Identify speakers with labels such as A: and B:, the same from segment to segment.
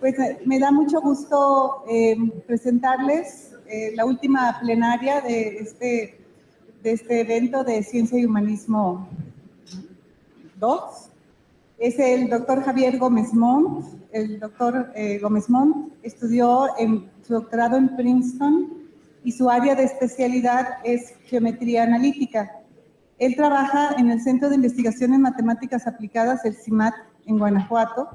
A: Pues me da mucho gusto presentarles la última plenaria de este evento de Ciencia y Humanismo 2. Es el doctor Javier Gómez Montt. El doctor Gómez Montt estudió su doctorado en Princeton y su área de especialidad es geometría analítica. Él trabaja en el Centro de Investigación en Matemáticas Aplicadas, el CIMAT, en Guanajuato,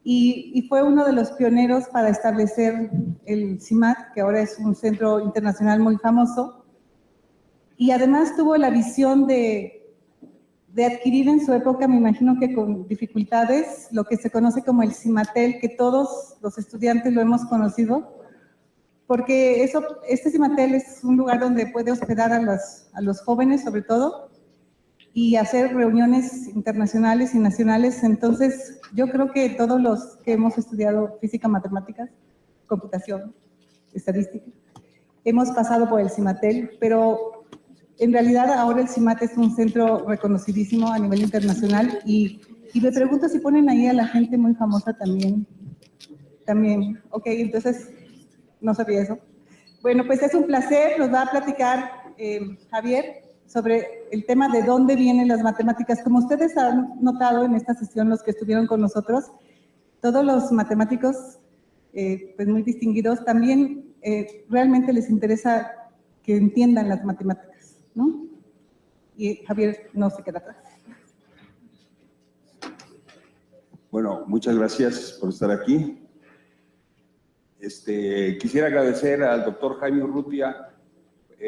A: y fue uno de los pioneros para establecer el CIMAT, que ahora es un centro internacional muy famoso, y además tuvo la visión de adquirir en su época, me imagino que con dificultades, lo que se conoce como el CIMATEL, que todos los estudiantes lo hemos conocido, porque este CIMATEL es un lugar donde puede hospedar a los jóvenes, sobre todo, y hacer reuniones internacionales y nacionales. Entonces, yo creo que todos los que hemos estudiado física, matemáticas, computación, estadística, hemos pasado por el CIMATEL, pero en realidad ahora el CIMAT es un centro reconocidísimo a nivel internacional y me pregunto si ponen ahí a la gente muy famosa también. También, ok, entonces no sabía eso. Bueno, pues es un placer, nos va a platicar Javier sobre el tema de dónde vienen las matemáticas. Como ustedes han notado en esta sesión, los que estuvieron con nosotros, todos los matemáticos, pues muy distinguidos, también realmente les interesa que entiendan las matemáticas, ¿no? Y Javier no se queda atrás.
B: Bueno, muchas gracias por estar aquí. Quisiera agradecer al doctor Jaime Urrutia,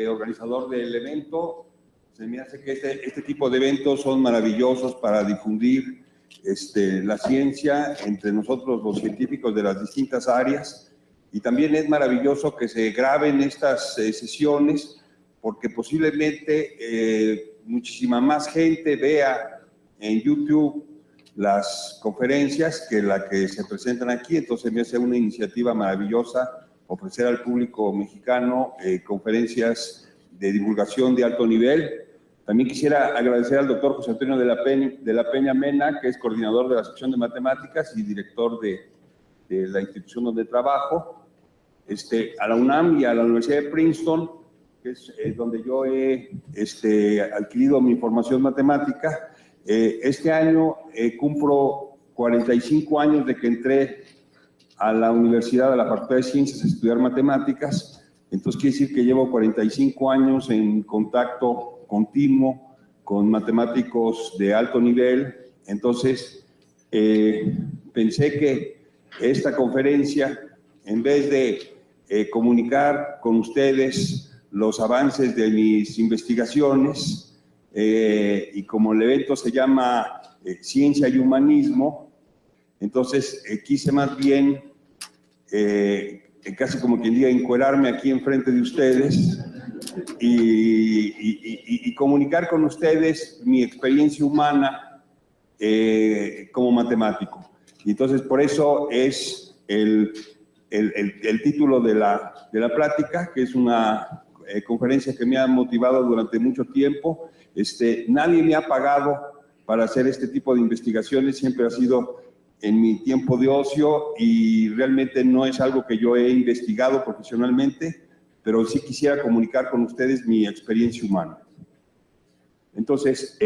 B: organizador del evento. Se me hace que este tipo de eventos son maravillosos para difundir la ciencia entre nosotros los científicos de las distintas áreas, y también es maravilloso que se graben estas sesiones porque posiblemente muchísima más gente vea en YouTube las conferencias que la que se presentan aquí. Entonces me hace una iniciativa maravillosa ofrecer al público mexicano conferencias de divulgación de alto nivel. También quisiera agradecer al doctor José Antonio de la Peña Mena, que es coordinador de la sección de matemáticas y director de la institución donde trabajo, a la UNAM y a la Universidad de Princeton, que es donde yo he adquirido mi formación matemática. Este año cumplo 45 años de que entré a la universidad, a la Facultad de Ciencias, a estudiar matemáticas. Entonces quiere decir que llevo 45 años en contacto continuo con matemáticos de alto nivel. Entonces pensé que esta conferencia, en vez de comunicar con ustedes los avances de mis investigaciones, y como el evento se llama Ciencia y Humanismo, entonces quise más bien, casi como quien diga, encuerarme aquí enfrente de ustedes y comunicar con ustedes mi experiencia humana como matemático. Y entonces por eso es el título de la plática, que es una conferencia que me ha motivado durante mucho tiempo. Nadie me ha pagado para hacer este tipo de investigaciones, siempre ha sido en mi tiempo de ocio y realmente no es algo que yo he investigado profesionalmente, pero sí quisiera comunicar con ustedes mi experiencia humana. Entonces,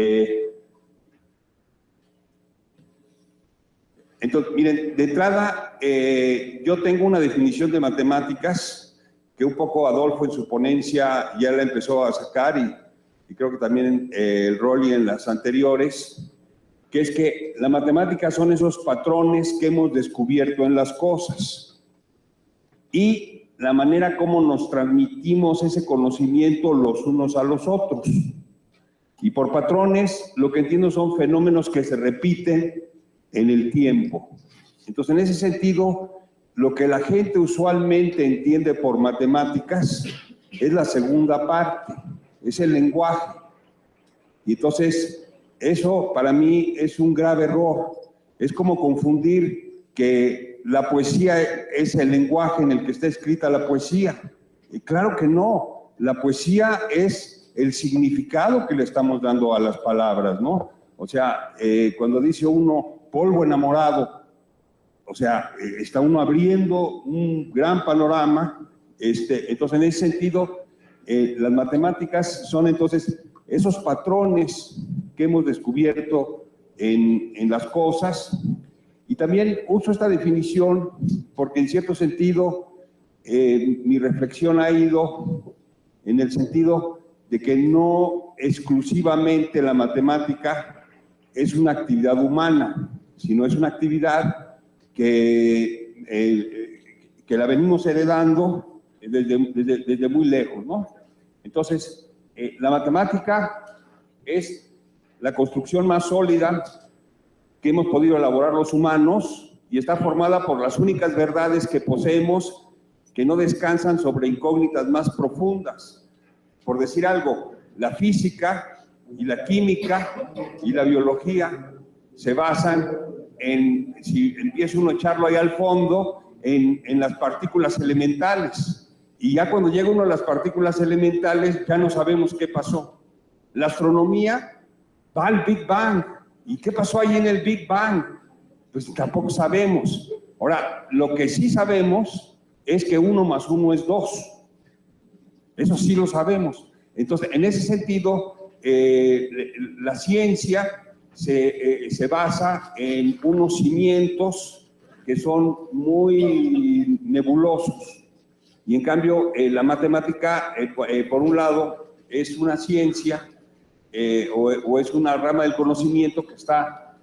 B: miren, de entrada, yo tengo una definición de matemáticas que un poco Adolfo en su ponencia ya la empezó a sacar y creo que también el Rolly en las anteriores, que es que la matemática son esos patrones que hemos descubierto en las cosas y la manera como nos transmitimos ese conocimiento los unos a los otros. Y por patrones, lo que entiendo son fenómenos que se repiten en el tiempo. Entonces, en ese sentido, lo que la gente usualmente entiende por matemáticas es la segunda parte. es el lenguaje. Y entonces, eso para mí es un grave error. Es como confundir que la poesía es el lenguaje en el que está escrita la poesía. Y claro que no. La poesía es el significado que le estamos dando a las palabras, ¿no? O sea, cuando dice uno polvo enamorado, o sea, está uno abriendo un gran panorama. Entonces, en ese sentido, las matemáticas son entonces esos patrones que hemos descubierto en las cosas. Y también uso esta definición porque en cierto sentido mi reflexión ha ido en el sentido de que no exclusivamente la matemática es una actividad humana, sino es una actividad que la venimos heredando desde muy lejos, ¿no? Entonces, la matemática es la construcción más sólida que hemos podido elaborar los humanos y está formada por las únicas verdades que poseemos que no descansan sobre incógnitas más profundas. Por decir algo, la física y la química y la biología se basan en, si empieza uno a echarlo ahí al fondo, en las partículas elementales. Y ya cuando llega uno a las partículas elementales, ya no sabemos qué pasó. La astronomía va al Big Bang. ¿Y qué pasó ahí en el Big Bang? Pues tampoco sabemos. Ahora, lo que sí sabemos es que 1 más 1 es 2. Eso sí lo sabemos. Entonces, en ese sentido, la ciencia se basa en unos cimientos que son muy nebulosos. Y en cambio, la matemática, por un lado, es una ciencia o es una rama del conocimiento que está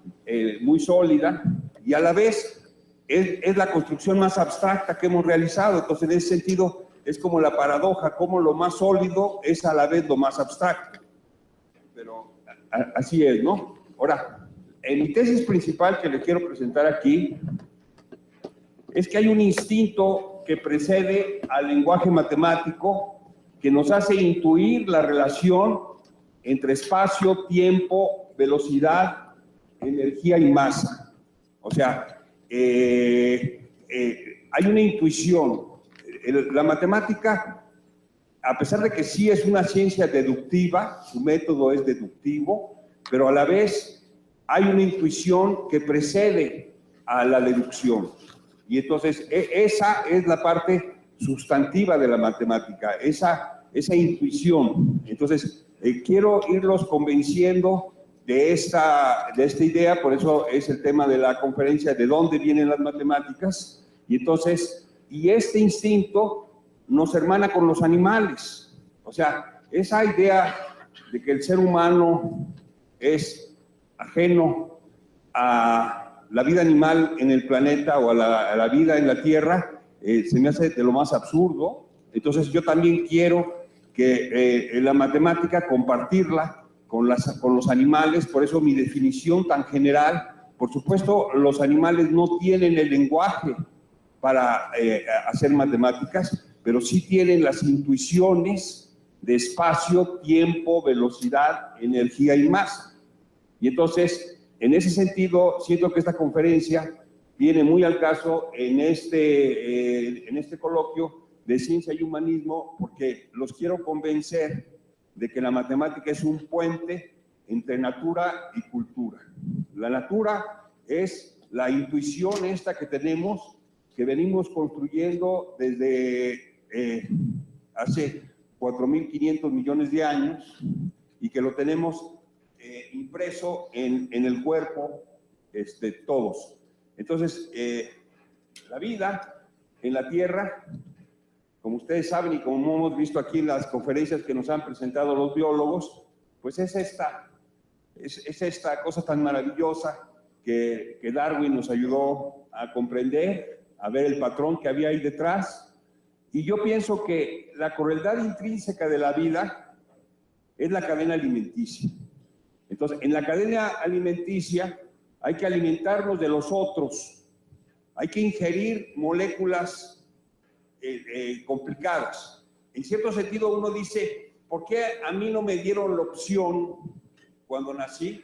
B: muy sólida y a la vez es la construcción más abstracta que hemos realizado. Entonces, en ese sentido, es como la paradoja, como lo más sólido es a la vez lo más abstracto. Pero así es, ¿no? Ahora, en mi tesis principal que le quiero presentar aquí, es que hay un instinto que precede al lenguaje matemático que nos hace intuir la relación entre espacio, tiempo, velocidad, energía y masa. O sea, hay una intuición. La matemática, a pesar de que sí es una ciencia deductiva, su método es deductivo, pero a la vez hay una intuición que precede a la deducción. Y entonces esa es la parte sustantiva de la matemática, esa intuición. Entonces, quiero irlos convenciendo de esta idea, por eso es el tema de la conferencia, de dónde vienen las matemáticas. Y entonces, este instinto nos hermana con los animales. O sea, esa idea de que el ser humano es ajeno a la vida animal en el planeta o a la vida en la Tierra, se me hace de lo más absurdo. Entonces yo también quiero que la matemática compartirla con los animales, por eso mi definición tan general. Por supuesto, los animales no tienen el lenguaje para hacer matemáticas, pero sí tienen las intuiciones de espacio, tiempo, velocidad, energía y masa. Y entonces, en ese sentido, siento que esta conferencia viene muy al caso en este coloquio de ciencia y humanismo, porque los quiero convencer de que la matemática es un puente entre natura y cultura. La natura es la intuición esta que tenemos, que venimos construyendo desde hace 4.500 millones de años y que lo tenemos impreso en el cuerpo todos. Entonces, la vida en la Tierra, como ustedes saben y como hemos visto aquí en las conferencias que nos han presentado los biólogos, pues es esta cosa tan maravillosa que Darwin nos ayudó a comprender, a ver el patrón que había ahí detrás. Y yo pienso que la crueldad intrínseca de la vida es la cadena alimenticia. Entonces, en la cadena alimenticia hay que alimentarnos de los otros, hay que ingerir moléculas complicadas. En cierto sentido, uno dice, ¿por qué a mí no me dieron la opción, cuando nací,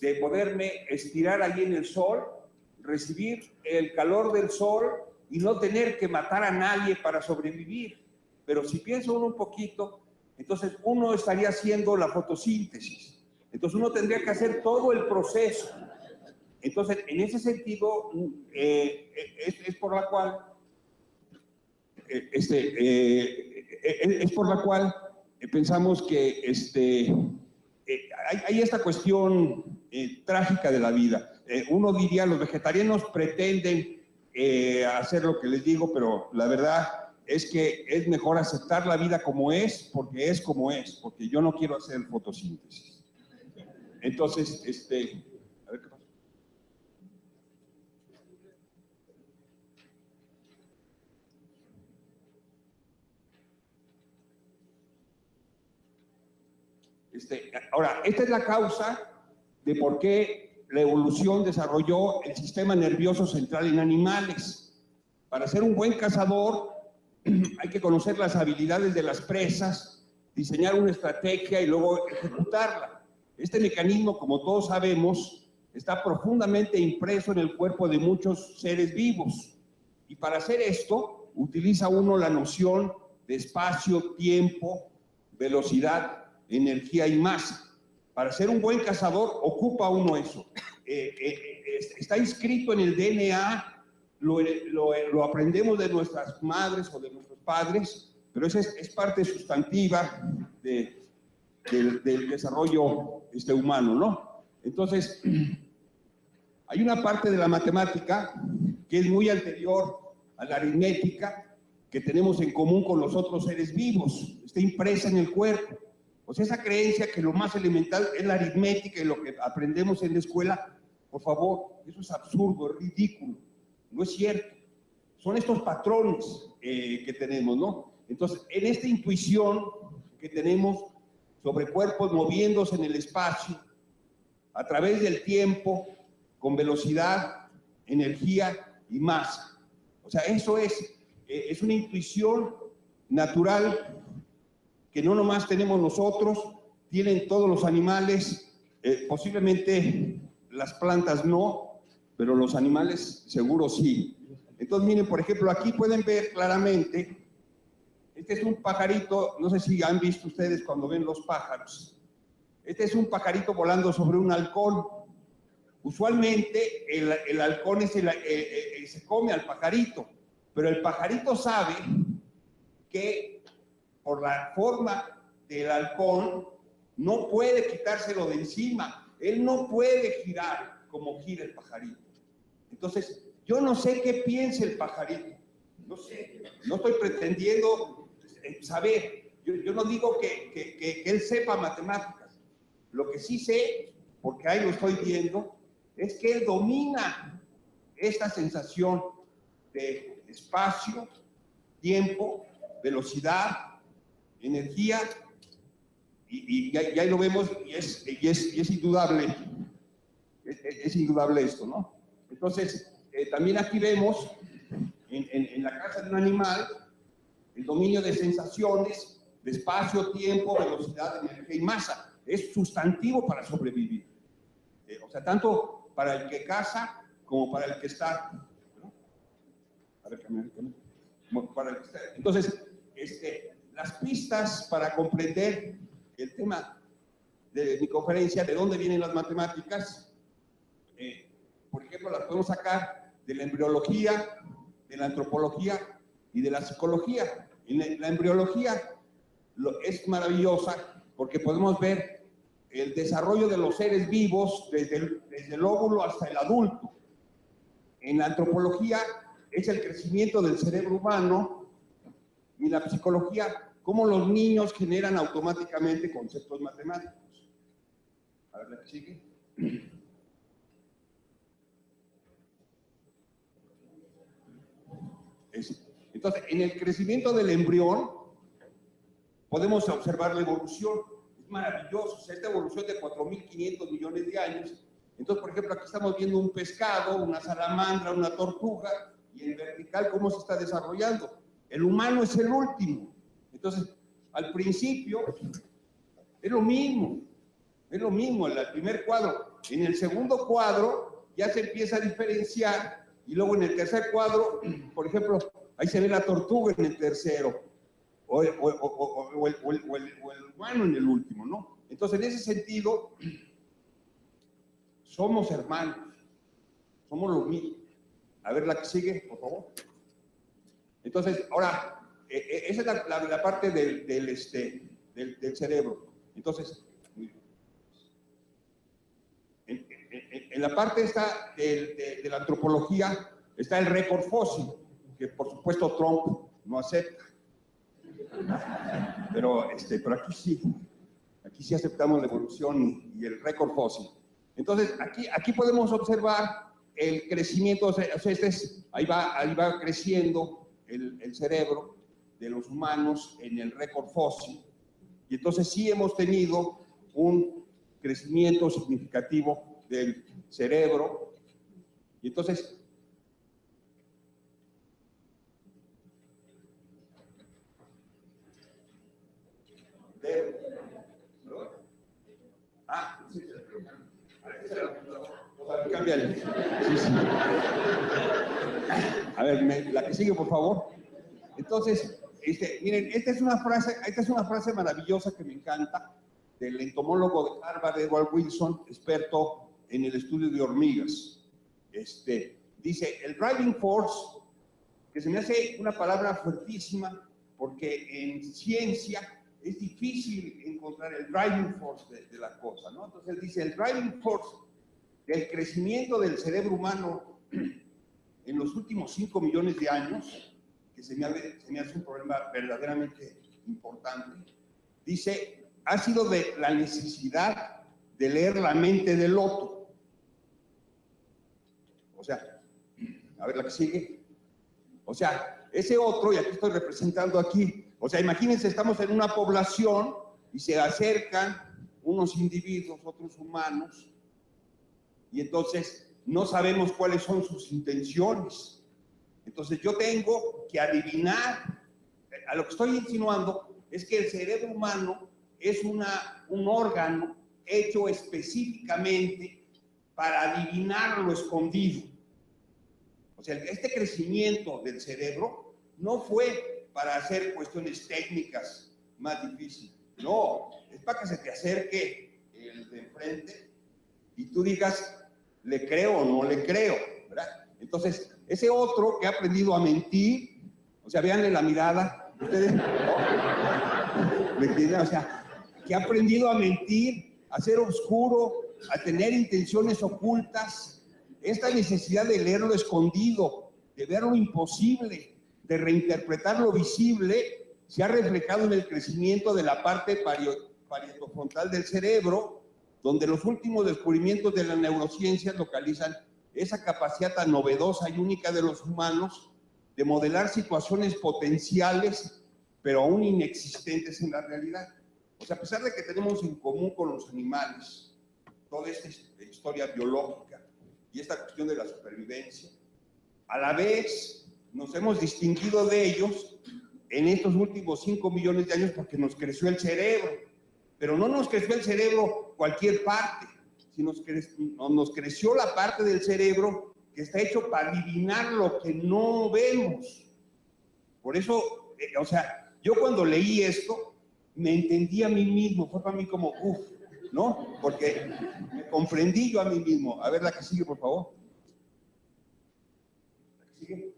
B: de poderme estirar allí en el sol, recibir el calor del sol y no tener que matar a nadie para sobrevivir? Pero si piensa uno un poquito, entonces uno estaría haciendo la fotosíntesis. Entonces uno tendría que hacer todo el proceso. Entonces, en ese sentido, es por la cual pensamos que hay esta cuestión trágica de la vida. Uno diría, los vegetarianos pretenden hacer lo que les digo, pero la verdad es que es mejor aceptar la vida como es, porque yo no quiero hacer fotosíntesis. Entonces, a ver qué pasa. Ahora, esta es la causa de por qué la evolución desarrolló el sistema nervioso central en animales. Para ser un buen cazador hay que conocer las habilidades de las presas, diseñar una estrategia y luego ejecutarla. Este mecanismo, como todos sabemos, está profundamente impreso en el cuerpo de muchos seres vivos. Y para hacer esto, utiliza uno la noción de espacio, tiempo, velocidad, energía y masa. Para ser un buen cazador ocupa uno eso. Está inscrito en el DNA, lo aprendemos de nuestras madres o de nuestros padres, pero esa es parte sustantiva del desarrollo humano, ¿no? Entonces, hay una parte de la matemática que es muy anterior a la aritmética que tenemos en común con los otros seres vivos, está impresa en el cuerpo. O sea, esa creencia que lo más elemental es la aritmética y lo que aprendemos en la escuela, por favor, eso es absurdo, es ridículo, no es cierto. Son estos patrones que tenemos, ¿no? Entonces, en esta intuición que tenemos sobre cuerpos moviéndose en el espacio, a través del tiempo, con velocidad, energía y masa. O sea, eso es una intuición natural que no nomás tenemos nosotros, tienen todos los animales, posiblemente las plantas no, pero los animales seguro sí. Entonces, miren, por ejemplo, aquí pueden ver claramente, este es un pajarito, no sé si han visto ustedes cuando ven los pájaros. Este es un pajarito volando sobre un halcón. Usualmente el halcón se come al pajarito, pero el pajarito sabe que por la forma del halcón no puede quitárselo de encima. Él no puede girar como gira el pajarito. Entonces, yo no sé qué piensa el pajarito. No sé, no estoy pretendiendo saber. Yo no digo que él sepa matemáticas. Lo que sí sé, porque ahí lo estoy viendo, es que él domina esta sensación de espacio, tiempo, velocidad, energía, y ahí lo vemos, y es indudable, es indudable esto, ¿no? Entonces, también aquí vemos, en la cabeza de un animal, el dominio de sensaciones, de espacio, tiempo, velocidad, energía y masa. Es sustantivo para sobrevivir. O sea, tanto para el que caza como para el que está, ¿no? A ver, para el que está. Entonces, las pistas para comprender el tema de mi conferencia, de dónde vienen las matemáticas, por ejemplo, las podemos sacar de la embriología, de la antropología y de la psicología. En la embriología es maravillosa porque podemos ver el desarrollo de los seres vivos desde el óvulo hasta el adulto. En la antropología es el crecimiento del cerebro humano, y en la psicología, cómo los niños generan automáticamente conceptos matemáticos. A ver, ¿la que sigue? Entonces, en el crecimiento del embrión podemos observar la evolución. Es maravilloso. O sea, esta evolución de 4.500 millones de años. Entonces, por ejemplo, aquí estamos viendo un pescado, una salamandra, una tortuga, y en vertical cómo se está desarrollando. El humano es el último. Entonces, al principio es lo mismo, en el primer cuadro. En el segundo cuadro ya se empieza a diferenciar, y luego en el tercer cuadro, por ejemplo, ahí se ve la tortuga en el tercero, o el humano en el último, ¿no? Entonces, en ese sentido, somos hermanos, somos lo mismo. A ver la que sigue, por favor. Entonces, ahora, esa es la parte del cerebro. Entonces, en la parte esta de la antropología está el récord fósil, que por supuesto Trump no acepta. Pero aquí sí aceptamos la evolución y el récord fósil. Entonces, aquí podemos observar el crecimiento, ahí va creciendo el cerebro de los humanos en el récord fósil, y entonces sí hemos tenido un crecimiento significativo del cerebro, y entonces cámbiale. Sí. A ver, la que sigue, por favor. Entonces, miren, esta es una frase maravillosa que me encanta, del entomólogo de Harvard, Edward Wilson, experto en el estudio de hormigas. Dice, el driving force, que se me hace una palabra fuertísima, porque en ciencia es difícil encontrar el driving force de la cosa, ¿no? Entonces él dice, el driving force del crecimiento del cerebro humano en los últimos 5 millones de años, que se me hace un problema verdaderamente importante, dice, ha sido de la necesidad de leer la mente del otro. O sea, a ver la que sigue. O sea, ese otro, y aquí estoy representando aquí, o sea, imagínense, estamos en una población y se acercan unos individuos, otros humanos, y entonces no sabemos cuáles son sus intenciones. Entonces yo tengo que adivinar. A lo que estoy insinuando es que el cerebro humano es un órgano hecho específicamente para adivinar lo escondido. O sea, este crecimiento del cerebro no fue para hacer cuestiones técnicas más difíciles. No, es para que se te acerque el de enfrente y tú digas, ¿le creo o no le creo? ¿Verdad? Entonces, ese otro que ha aprendido a mentir, o sea, véanle la mirada, ustedes, ¿no? ¿Me entienden? O sea, que ha aprendido a mentir, a ser oscuro, a tener intenciones ocultas, esta necesidad de leer lo escondido, de ver lo imposible, de reinterpretar lo visible, se ha reflejado en el crecimiento de la parte parietofrontal del cerebro, donde los últimos descubrimientos de la neurociencia localizan esa capacidad tan novedosa y única de los humanos de modelar situaciones potenciales, pero aún inexistentes en la realidad. O sea, a pesar de que tenemos en común con los animales toda esta historia biológica y esta cuestión de la supervivencia, a la vez nos hemos distinguido de ellos en estos últimos 5 millones de años porque nos creció el cerebro, pero no nos creció el cerebro cualquier parte, sino nos creció la parte del cerebro que está hecho para adivinar lo que no vemos. Por eso, o sea, yo cuando leí esto, me entendí a mí mismo, fue para mí como, ¿no? Porque me comprendí yo a mí mismo. A ver la que sigue, por favor. La que sigue.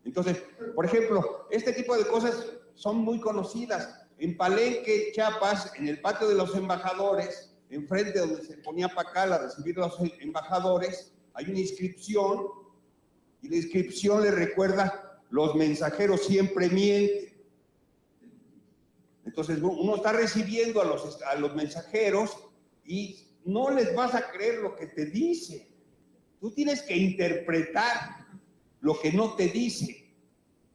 B: Entonces, por ejemplo, este tipo de cosas son muy conocidas. En Palenque, Chiapas, en el patio de los embajadores, enfrente donde se ponía Pacal a recibir a los embajadores, hay una inscripción, y la inscripción le recuerda, los mensajeros siempre mienten. Entonces uno está recibiendo a los mensajeros y no les vas a creer lo que te dice. Tú tienes que interpretar lo que no te dice.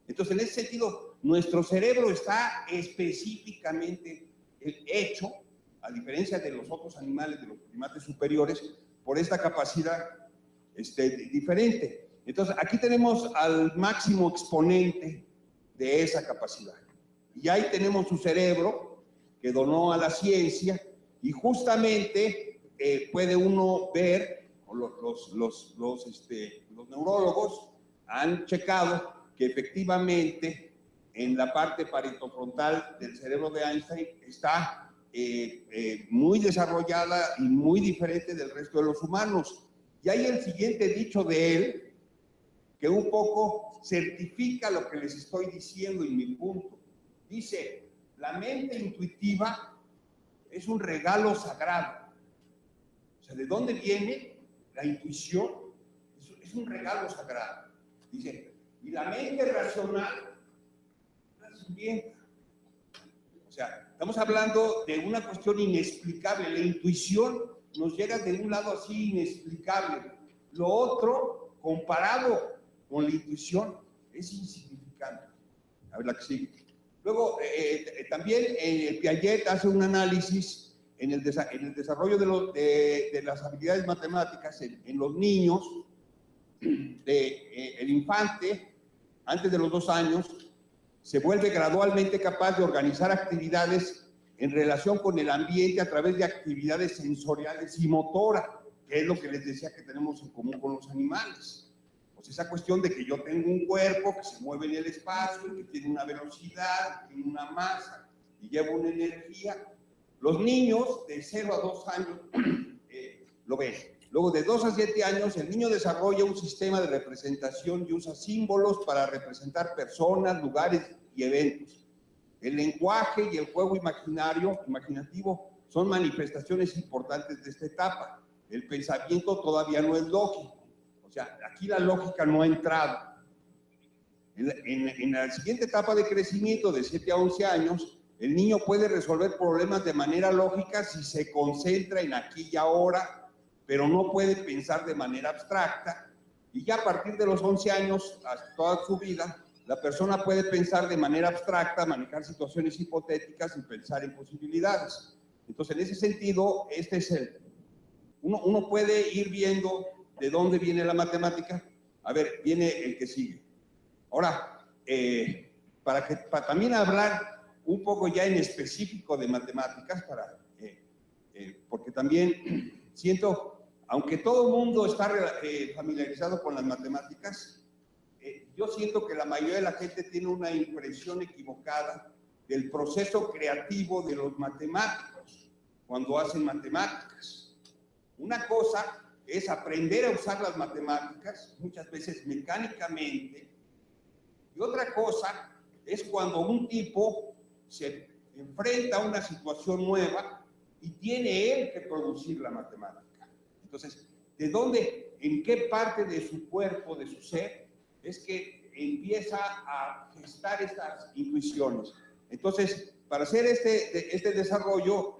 B: Entonces, en ese sentido, nuestro cerebro está específicamente hecho, a diferencia de los otros animales, de los primates superiores, por esta capacidad diferente. Entonces, aquí tenemos al máximo exponente de esa capacidad. Y ahí tenemos su cerebro que donó a la ciencia, y justamente puede uno ver, los neurólogos han checado que efectivamente en la parte paretofrontal del cerebro de Einstein está muy desarrollada y muy diferente del resto de los humanos. Y hay el siguiente dicho de él, que un poco certifica lo que les estoy diciendo y mi punto. Dice, la mente intuitiva es un regalo sagrado. O sea, ¿de dónde viene la intuición? Es un regalo sagrado. Dice, y la mente racional la siguiente. O sea, estamos hablando de una cuestión inexplicable. La intuición nos llega de un lado así inexplicable. Lo otro, comparado con la intuición, es insignificante. A ver la que sigue. Luego, también Piaget hace un análisis en el desarrollo de las habilidades matemáticas en los niños. El infante, antes de los 2 años, se vuelve gradualmente capaz de organizar actividades en relación con el ambiente a través de actividades sensoriales y motora, que es lo que les decía que tenemos en común con los animales. Pues esa cuestión de que yo tengo un cuerpo que se mueve en el espacio, que tiene una velocidad, que tiene una masa y lleva una energía. Los niños de 0 a 2 años lo ven. Luego, de 2 a 7 años, el niño desarrolla un sistema de representación y usa símbolos para representar personas, lugares y eventos. El lenguaje y el juego imaginativo son manifestaciones importantes de esta etapa. El pensamiento todavía no es lógico. O sea, aquí la lógica no ha entrado. En la siguiente etapa de crecimiento, de 7 a 11 años, el niño puede resolver problemas de manera lógica si se concentra en aquí y ahora, pero no puede pensar de manera abstracta. Y ya a partir de los 11 años, hasta toda su vida, la persona puede pensar de manera abstracta, manejar situaciones hipotéticas y pensar en posibilidades. Entonces, en ese sentido, este es uno puede ir viendo de dónde viene la matemática. A ver, viene el que sigue. Ahora, para también hablar un poco ya en específico de matemáticas, porque también siento, aunque todo el mundo está familiarizado con las matemáticas, yo siento que la mayoría de la gente tiene una impresión equivocada del proceso creativo de los matemáticos cuando hacen matemáticas. Una cosa es aprender a usar las matemáticas, muchas veces mecánicamente, y otra cosa es cuando un tipo se enfrenta a una situación nueva y tiene él que producir la matemática. Entonces, ¿de dónde, en qué parte de su cuerpo, de su ser, es que empieza a gestar estas intuiciones? Entonces, para hacer este desarrollo,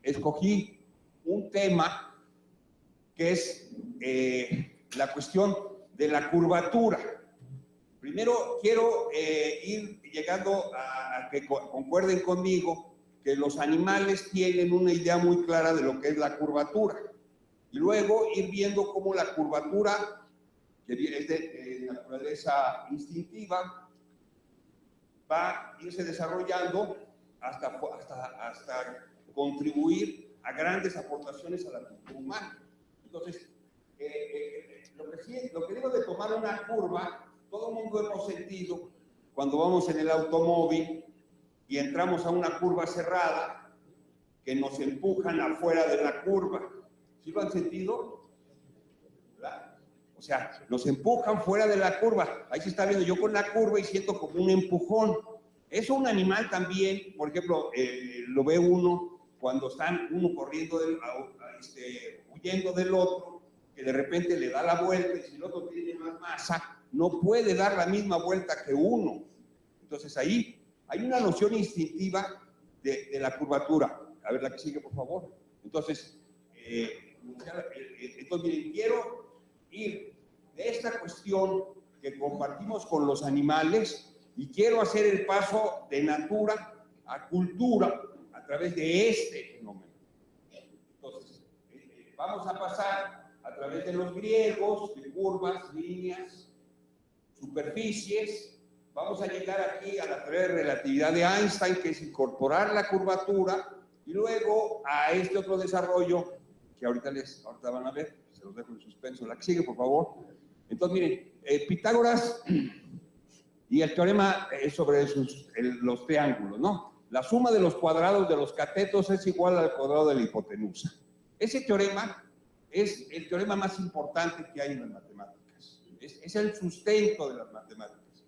B: escogí un tema que es la cuestión de la curvatura. Primero quiero ir llegando a que concuerden conmigo que los animales tienen una idea muy clara de lo que es la curvatura. Y luego ir viendo cómo la curvatura, que es de naturaleza instintiva, va a irse desarrollando hasta contribuir a grandes aportaciones a la cultura humana. Entonces, lo que digo de tomar una curva, todo el mundo hemos sentido cuando vamos en el automóvil y entramos a una curva cerrada, que nos empujan afuera de la curva. ¿Sí lo han sentido? ¿Verdad? O sea, nos empujan fuera de la curva. Ahí se está viendo yo con la curva y siento como un empujón. Eso un animal también, por ejemplo, lo ve uno cuando están uno corriendo, huyendo del otro, que de repente le da la vuelta y si el otro tiene más masa, no puede dar la misma vuelta que uno. Entonces ahí hay una noción instintiva de la curvatura. A ver la que sigue, por favor. Entonces, miren, quiero ir de esta cuestión que compartimos con los animales y quiero hacer el paso de natura a cultura a través de este fenómeno. Entonces, vamos a pasar a través de los griegos, de curvas, líneas, superficies, vamos a llegar aquí a la teoría de relatividad de Einstein, que es incorporar la curvatura, y luego a este otro desarrollo, que ahorita van a ver, se los dejo en suspenso. La que sigue, por favor. Entonces, miren, Pitágoras y el teorema sobre los triángulos, ¿no? La suma de los cuadrados de los catetos es igual al cuadrado de la hipotenusa. Ese teorema es el teorema más importante que hay en las matemáticas. Es el sustento de las matemáticas.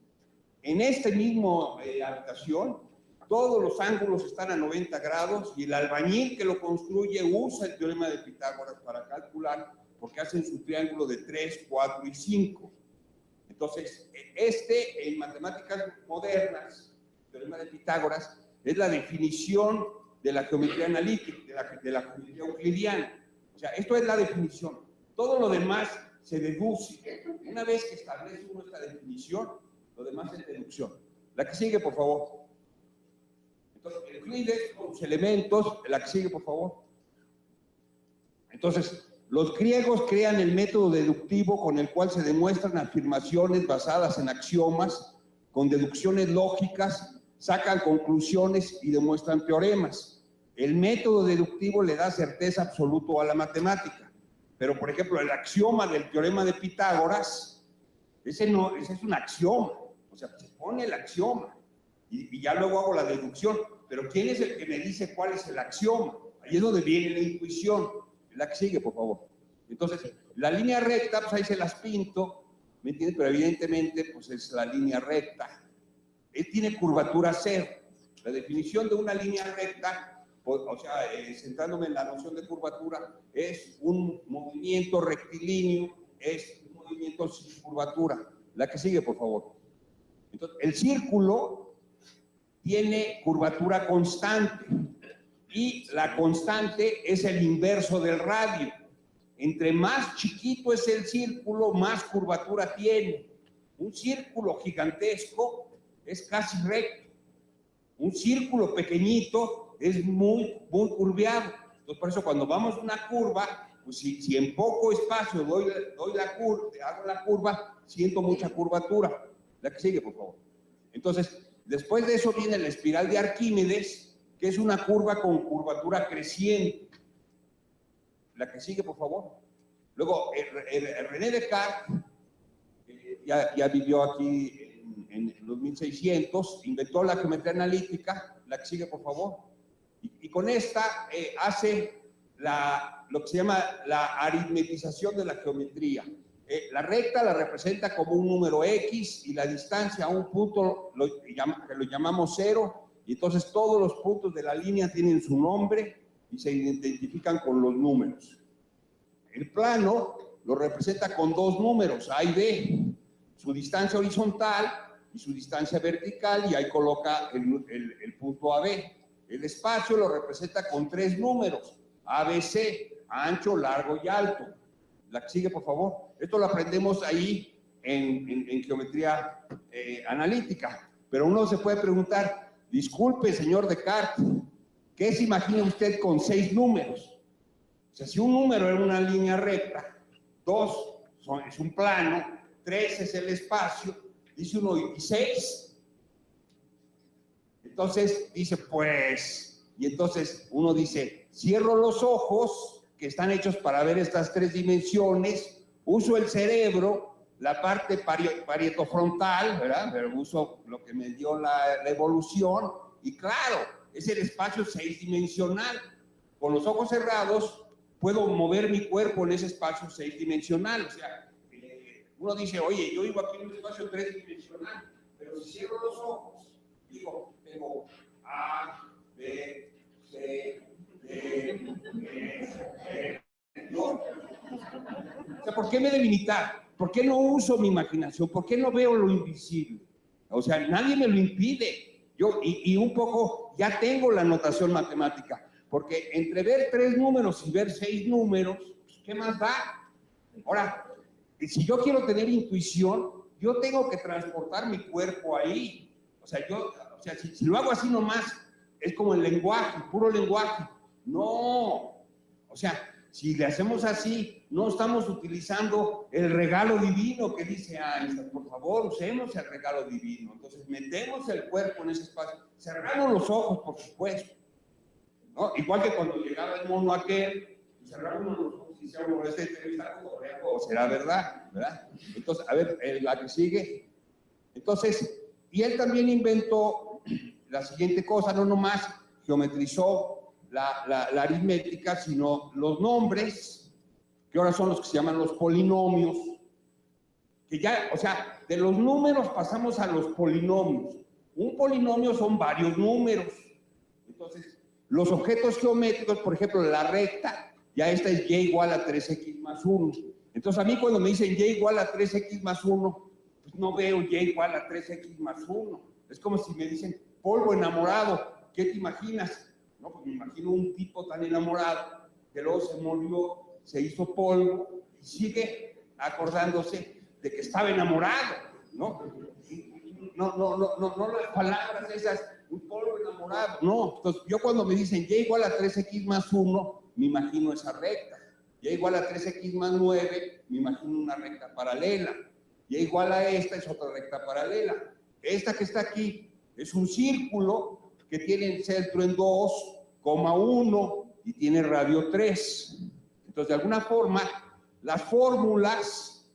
B: En este mismo habitación, todos los ángulos están a 90 grados y el albañil que lo construye usa el teorema de Pitágoras para calcular, porque hacen su triángulo de 3, 4 y 5. Entonces, en matemáticas modernas, el teorema de Pitágoras es la definición de la geometría analítica, de la geometría euclidiana. O sea, esto es la definición. Todo lo demás se deduce. Una vez que establece uno esta definición, lo demás es deducción. La que sigue, por favor. Entonces, Euclides con sus elementos. La que sigue, por favor. Entonces, los griegos crean el método deductivo con el cual se demuestran afirmaciones basadas en axiomas, con deducciones lógicas, sacan conclusiones y demuestran teoremas. El método deductivo le da certeza absoluta a la matemática. Pero, por ejemplo, el axioma del teorema de Pitágoras, ese es un axioma. O sea, se pone el axioma y ya luego hago la deducción. Pero ¿quién es el que me dice cuál es el axioma? Ahí es donde viene la intuición. La que sigue, por favor. Entonces, la línea recta, pues ahí se las pinto, ¿me entiendes? Pero evidentemente, pues es la línea recta. Él tiene curvatura cero. La definición de una línea recta, o sea, centrándome en la noción de curvatura, es un movimiento rectilíneo, es un movimiento sin curvatura. La que sigue, por favor. Entonces, el círculo tiene curvatura constante y la constante es el inverso del radio. Entre más chiquito es el círculo, más curvatura tiene. Un círculo gigantesco es casi recto. Un círculo pequeñito es muy curviado. Entonces, por eso cuando vamos a una curva, pues si en poco espacio hago la curva, siento mucha curvatura. La que sigue, por favor. Entonces, después de eso viene la espiral de Arquímedes, que es una curva con curvatura creciente. La que sigue, por favor. Luego, René Descartes, ya vivió aquí en los 1600, inventó la geometría analítica. La que sigue, por favor. Y con esta hace lo que se llama la aritmetización de la geometría. La recta la representa como un número X y la distancia a un punto que lo llamamos 0. Y entonces todos los puntos de la línea tienen su nombre y se identifican con los números. El plano lo representa con dos números, A y B, su distancia horizontal y su distancia vertical, y ahí coloca el punto AB. El espacio lo representa con tres números, ABC, ancho, largo y alto. La que sigue, por favor. Esto lo aprendemos ahí en geometría analítica. Pero uno se puede preguntar, disculpe, señor Descartes, ¿qué se imagina usted con 6 números? O sea, si un número es una línea recta, 2 es un plano, 3 es el espacio, dice uno, ¿y 6? Entonces dice, pues, y entonces uno dice, cierro los ojos, que están hechos para ver estas 3 dimensiones, uso el cerebro, la parte parietofrontal, ¿verdad? Pero uso lo que me dio la evolución, y claro, es el espacio 6-dimensional. Con los ojos cerrados, puedo mover mi cuerpo en ese espacio 6-dimensional. O sea, uno dice, oye, yo vivo aquí en un espacio 3-dimensional, pero si cierro los ojos, digo, tengo A, B, C, D, E, ¿no? O sea, ¿por qué me delimitar? ¿Por qué no uso mi imaginación? ¿Por qué no veo lo invisible? O sea, nadie me lo impide. Yo, y un poco, ya tengo la notación matemática, porque entre ver 3 números y ver 6 números, pues, ¿qué más da? Ahora, si yo quiero tener intuición, yo tengo que transportar mi cuerpo ahí. O sea, si lo hago así nomás, es como el lenguaje, puro lenguaje. No. O sea, si le hacemos así, no estamos utilizando el regalo divino que dice Einstein. Por favor, usemos el regalo divino. Entonces, metemos el cuerpo en ese espacio, cerramos los ojos, por supuesto, ¿no? Igual que cuando llegaba el mono aquel, cerramos los ojos y decíamos, este está o será verdad, ¿verdad? Entonces, a ver, la que sigue. Entonces, y él también inventó la siguiente cosa, no nomás geometrizó la aritmética, sino los nombres, que ahora son los que se llaman los polinomios, que ya, o sea, de los números pasamos a los polinomios. Un polinomio son varios números. Entonces, los objetos geométricos, por ejemplo, la recta, ya esta es y igual a 3x más 1. Entonces, a mí cuando me dicen y igual a 3x más 1, pues no veo y igual a 3x más 1. Es como si me dicen polvo enamorado, ¿qué te imaginas? No, pues me imagino un tipo tan enamorado que luego se murió, se hizo polvo y sigue acordándose de que estaba enamorado, ¿no? No las palabras esas, un polvo enamorado, no. Entonces, yo cuando me dicen y igual a 3x más 1, me imagino esa recta. Y igual a 3x más 9, me imagino una recta paralela. Y igual a esta es otra recta paralela. Esta que está aquí es un círculo que tiene el centro en 2,1 y tiene radio 3. Entonces, de alguna forma, las fórmulas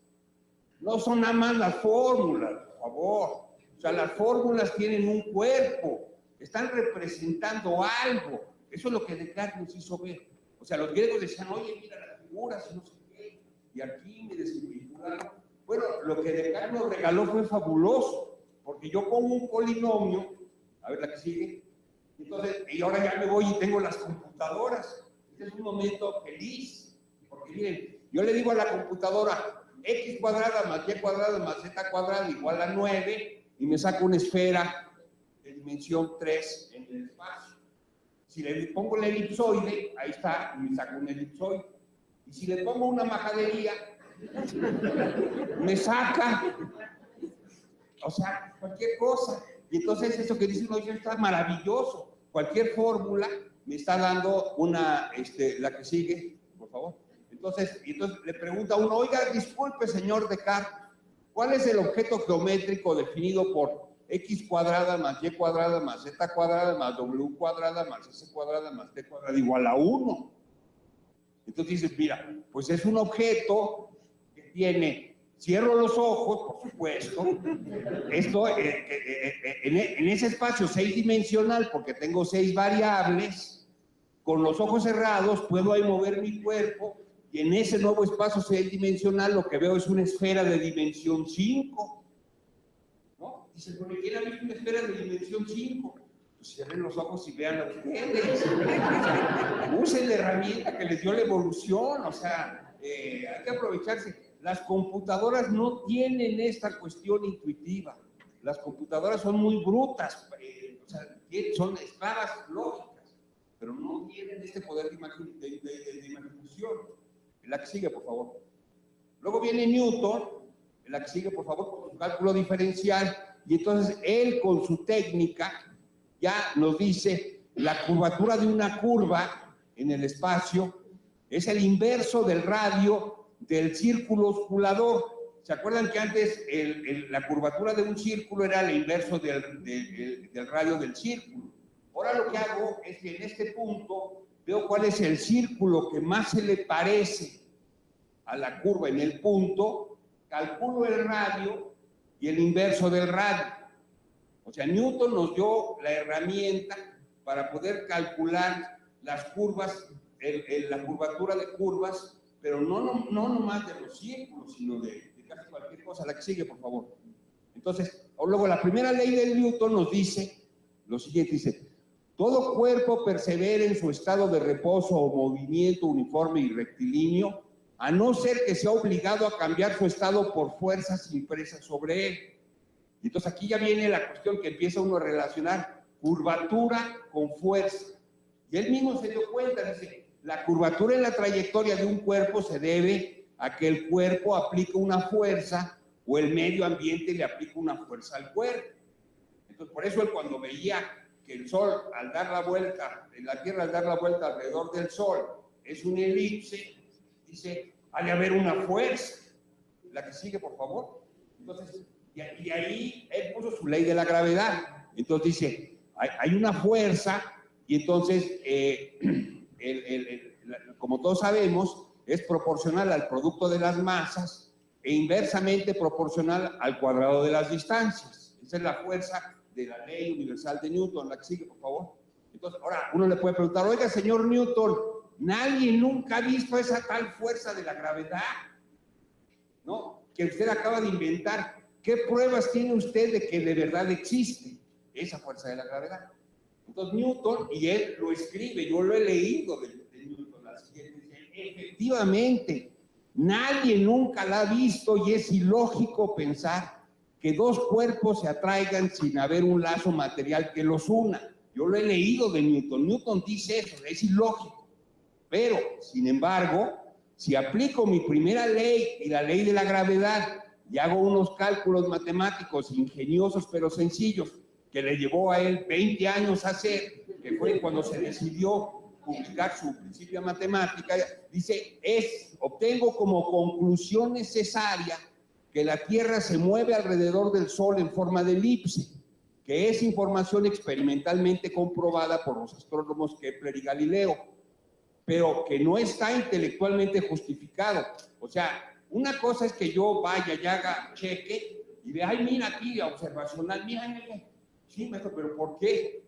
B: no son nada más las fórmulas, por favor. O sea, las fórmulas tienen un cuerpo, están representando algo. Eso es lo que Descartes nos hizo ver. O sea, los griegos decían, oye, mira las figuras y no sé qué, y Arquímedes y figuraron. Bueno, lo que Descartes nos regaló fue fabuloso, porque yo pongo un polinomio, a ver la que sigue, entonces, y ahora ya me voy y tengo las computadoras. Este es un momento feliz, porque miren, yo le digo a la computadora, x cuadrada más y cuadrada más z cuadrada igual a 9, y me saca una esfera de dimensión 3 en el espacio. Si le pongo el elipsoide, ahí está, y me saca un elipsoide. Y si le pongo una majadería, me saca, o sea, cualquier cosa. Y entonces eso que dice uno está maravilloso. Cualquier fórmula me está dando una, la que sigue, por favor. Entonces le pregunta a uno, oiga, disculpe, señor Descartes, ¿cuál es el objeto geométrico definido por x cuadrada más y cuadrada más z cuadrada más w cuadrada más s cuadrada más t cuadrada igual a 1? Entonces dices, mira, pues es un objeto que tiene, cierro los ojos, por supuesto, esto en ese espacio 6-dimensional, porque tengo 6 variables, con los ojos cerrados puedo ahí mover mi cuerpo, y en ese nuevo espacio 6-dimensional lo que veo es una esfera de dimensión 5. ¿No? Dice, ¿por qué ha visto una esfera de dimensión 5? Pues cierren los ojos y vean a ustedes. Usen la herramienta que les dio la evolución, o sea, hay que aprovecharse. Las computadoras no tienen esta cuestión intuitiva. Las computadoras son muy brutas, o sea, son esclavas lógicas, pero no tienen este poder de imaginación. La que sigue, por favor. Luego viene Newton, la que sigue, por favor, con su cálculo diferencial, y entonces él con su técnica ya nos dice la curvatura de una curva en el espacio es el inverso del radio del círculo osculador. ¿Se acuerdan que antes la curvatura de un círculo era el inverso del radio del círculo? Ahora lo que hago es que en este punto veo cuál es el círculo que más se le parece a la curva en el punto, calculo el radio y el inverso del radio. O sea, Newton nos dio la herramienta para poder calcular las curvas, la curvatura de curvas, pero no nomás de los círculos, sino de casi cualquier cosa. La que sigue, por favor. Entonces, luego la primera ley de Newton nos dice lo siguiente, dice, todo cuerpo persevera en su estado de reposo o movimiento uniforme y rectilíneo, a no ser que sea obligado a cambiar su estado por fuerzas impresas sobre él. Y entonces aquí ya viene la cuestión que empieza uno a relacionar curvatura con fuerza. Y él mismo se dio cuenta, dice, la curvatura en la trayectoria de un cuerpo se debe a que el cuerpo aplica una fuerza o el medio ambiente le aplica una fuerza al cuerpo. Entonces, por eso él cuando veía que el Sol, al dar la vuelta, la Tierra al dar la vuelta alrededor del Sol, es una elipse, dice, ha de haber una fuerza. La que sigue, por favor. Entonces, y ahí él puso su ley de la gravedad. Entonces dice, hay una fuerza, y entonces, como todos sabemos, es proporcional al producto de las masas e inversamente proporcional al cuadrado de las distancias. Esa es la fuerza de la ley universal de Newton. La que sigue, por favor. Entonces, ahora uno le puede preguntar, oiga, señor Newton, nadie nunca ha visto esa tal fuerza de la gravedad, ¿no?, que usted acaba de inventar. ¿Qué pruebas tiene usted de que de verdad existe esa fuerza de la gravedad? Entonces Newton, y él lo escribe, yo lo he leído de Newton, la siguiente, dice, efectivamente, nadie nunca la ha visto y es ilógico pensar que dos cuerpos se atraigan sin haber un lazo material que los una. Yo lo he leído de Newton. Newton dice eso, es ilógico. Pero, sin embargo, si aplico mi primera ley y la ley de la gravedad y hago unos cálculos matemáticos ingeniosos pero sencillos, que le llevó a él 20 años a hacer, que fue cuando se decidió publicar su principio de matemática, dice, obtengo como conclusión necesaria que la Tierra se mueve alrededor del Sol en forma de elipse, que es información experimentalmente comprobada por los astrónomos Kepler y Galileo, pero que no está intelectualmente justificado. O sea, una cosa es que yo vaya y haga cheque y vea, ay, mira aquí, observacional, mira, sí, maestro, pero ¿por qué?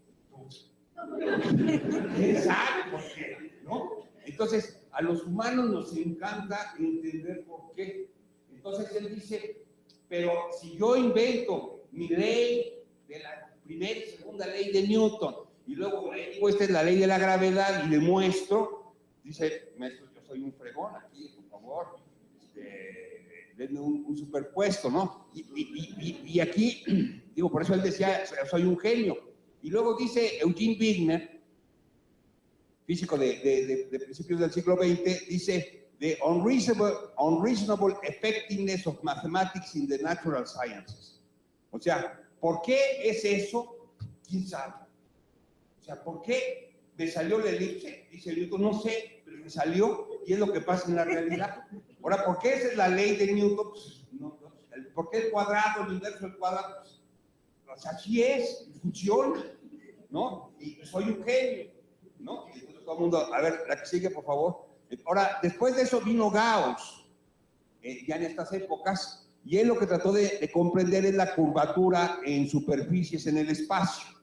B: ¿Quién sabe por qué? ¿No? Entonces, a los humanos nos encanta entender por qué. Entonces él dice, pero si yo invento mi ley de la primera y segunda ley de Newton, y luego le digo, esta es la ley de la gravedad, y le muestro, dice, maestro, yo soy un fregón aquí, por favor, denme un superpuesto, ¿no? Y aquí, digo, por eso él decía, soy un genio. Y luego dice Eugene Wigner, físico de principios del siglo XX, dice, the unreasonable effectiveness of mathematics in the natural sciences. O sea, ¿por qué es eso? ¿Quién sabe? O sea, ¿por qué me salió la elipse? Dice Newton, no sé, pero me salió y es lo que pasa en la realidad. Ahora, ¿por qué esa es la ley de Newton? Pues, ¿por qué el cuadrado, el inverso del cuadrado? Pues, o sea, así es, funciona, ¿no? Y soy un genio, ¿no? Y entonces todo el mundo, a ver, la que sigue, por favor. Ahora, después de eso vino Gauss, ya en estas épocas, y él lo que trató de comprender es la curvatura en superficies en el espacio.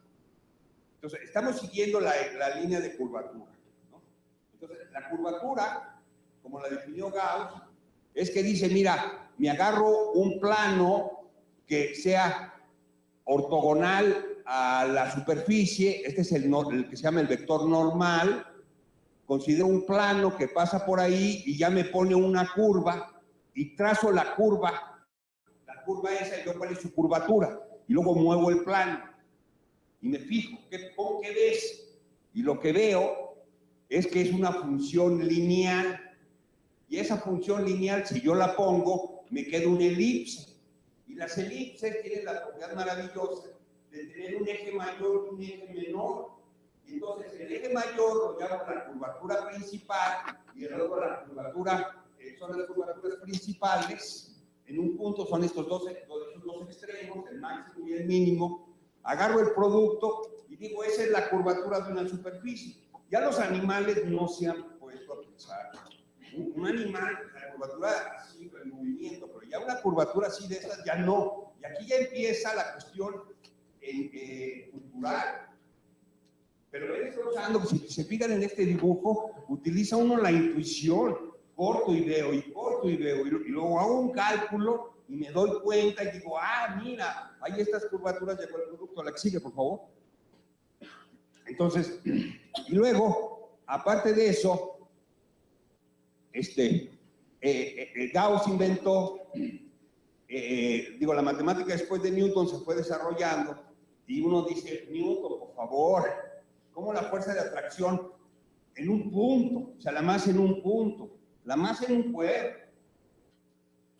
B: Entonces, estamos siguiendo la línea de curvatura, ¿no? Entonces, la curvatura, como la definió Gauss, es que dice, mira, me agarro un plano que sea ortogonal a la superficie, este es el que se llama el vector normal, considero un plano que pasa por ahí y ya me pone una curva y trazo la curva esa y luego cuál es su curvatura y luego muevo el plano y me fijo, ¿qué ves? Y lo que veo es que es una función lineal y esa función lineal, si yo la pongo, me queda una elipse. Y las elipses tienen la propiedad maravillosa de tener un eje mayor y un eje menor. Y entonces el eje mayor lo llamo la curvatura principal y el otro la curvatura, son las curvaturas principales. En un punto son estos dos extremos, el máximo y el mínimo. Agarro el producto y digo, esa es la curvatura de una superficie. Ya los animales no se han puesto a pensar. Un animal, la curvatura así, el movimiento, pero ya una curvatura así de esas ya no. Y aquí ya empieza la cuestión cultural. Pero él está usando, si se fijan en este dibujo, utiliza uno la intuición, corto y veo, y luego hago un cálculo y me doy cuenta y digo, ah, mira, hay estas curvaturas, llegó el producto. La que sigue, por favor. Entonces, y luego, aparte de eso, Gauss inventó, la matemática después de Newton se fue desarrollando y uno dice, Newton, por favor, ¿cómo la fuerza de atracción en un punto? O sea, la masa en un punto, la masa en un cuerpo.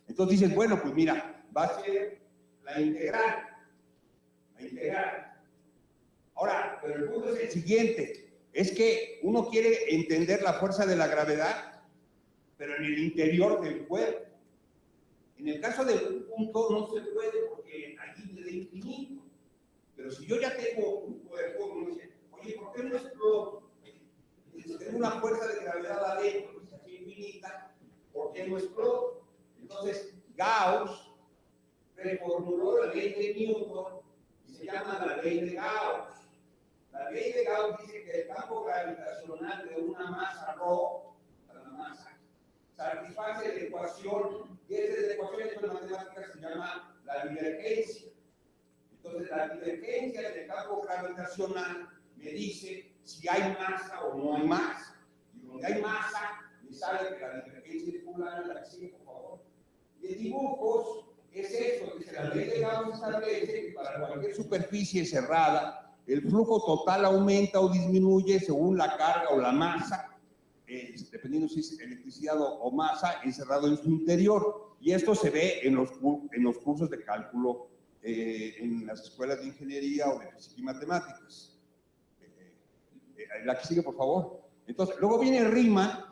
B: Entonces dices, bueno, pues mira, va a ser la integral. Ahora, pero el punto es el siguiente, es que uno quiere entender la fuerza de la gravedad pero en el interior del cuerpo. En el caso de un punto no se puede porque allí me da infinito. Pero si yo ya tengo un cuerpo, uno dice, oye, ¿por qué no exploto? Tengo una fuerza de gravedad adentro, que es así infinita, ¿por qué no exploto? Entonces, Gauss reformuló la ley de Newton y se llama la ley de Gauss. La ley de Gauss dice que el campo gravitacional de una masa ρ, la masa, satisface la ecuación, y esa ecuación en matemáticas se llama la divergencia. Entonces, la divergencia del campo gravitacional me dice si hay masa o no hay masa. Y donde hay masa, me sale que la divergencia es fulana, la que sigue, por favor. Y en dibujos es eso, dice la ley de Gauss establece que para cualquier superficie cerrada, el flujo total aumenta o disminuye según la carga o la masa, dependiendo si es electricidad o masa, encerrado en su interior. Y esto se ve en los cursos de cálculo en las escuelas de ingeniería o de física y matemáticas. La que sigue, por favor. Entonces, luego viene Riemann.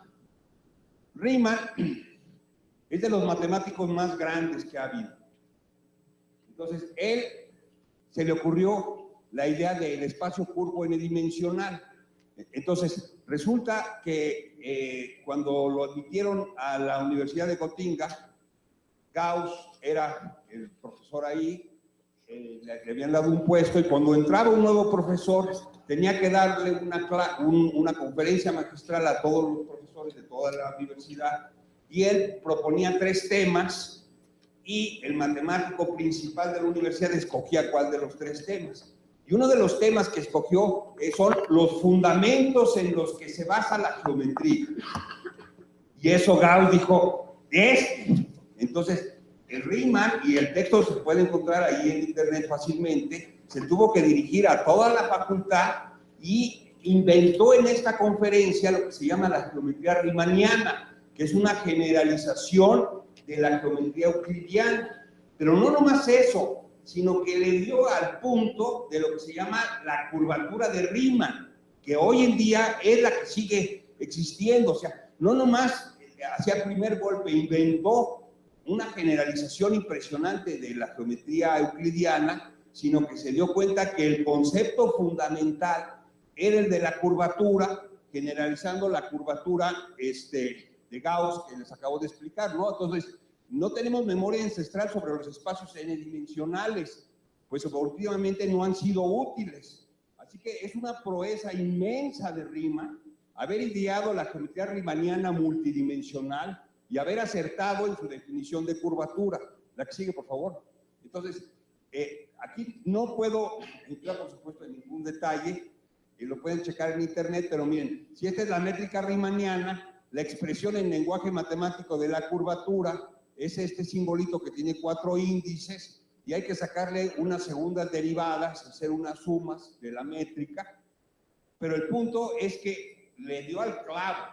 B: Riemann es de los matemáticos más grandes que ha habido. Entonces, él se le ocurrió la idea del espacio curvo n-dimensional. Entonces, resulta que cuando lo admitieron a la Universidad de Gotinga, Gauss era el profesor ahí, le habían dado un puesto, y cuando entraba un nuevo profesor, tenía que darle una conferencia magistral a todos los profesores de toda la universidad, y él proponía 3 temas, y el matemático principal de la universidad escogía cuál de los 3 temas. Y uno de los temas que escogió son los fundamentos en los que se basa la geometría. Y eso Gauss dijo, entonces, el Riemann, y el texto se puede encontrar ahí en internet fácilmente, se tuvo que dirigir a toda la facultad y inventó en esta conferencia lo que se llama la geometría riemanniana, que es una generalización de la geometría euclidiana. Pero no nomás eso, sino que le dio al punto de lo que se llama la curvatura de Riemann, que hoy en día es la que sigue existiendo. O sea, no nomás hacia el primer golpe inventó una generalización impresionante de la geometría euclidiana, sino que se dio cuenta que el concepto fundamental era el de la curvatura, generalizando la curvatura de Gauss, que les acabo de explicar, ¿no? Entonces, no tenemos memoria ancestral sobre los espacios n-dimensionales, pues últimamente no han sido útiles. Así que es una proeza inmensa de Riemann haber ideado la geometría riemanniana multidimensional y haber acertado en su definición de curvatura. La que sigue, por favor. Entonces, aquí no puedo entrar, por supuesto, en ningún detalle, y lo pueden checar en internet, pero miren, si esta es la métrica riemanniana, la expresión en lenguaje matemático de la curvatura es este simbolito que tiene 4 índices, y hay que sacarle unas segundas derivadas, hacer unas sumas de la métrica, pero el punto es que le dio al clavo.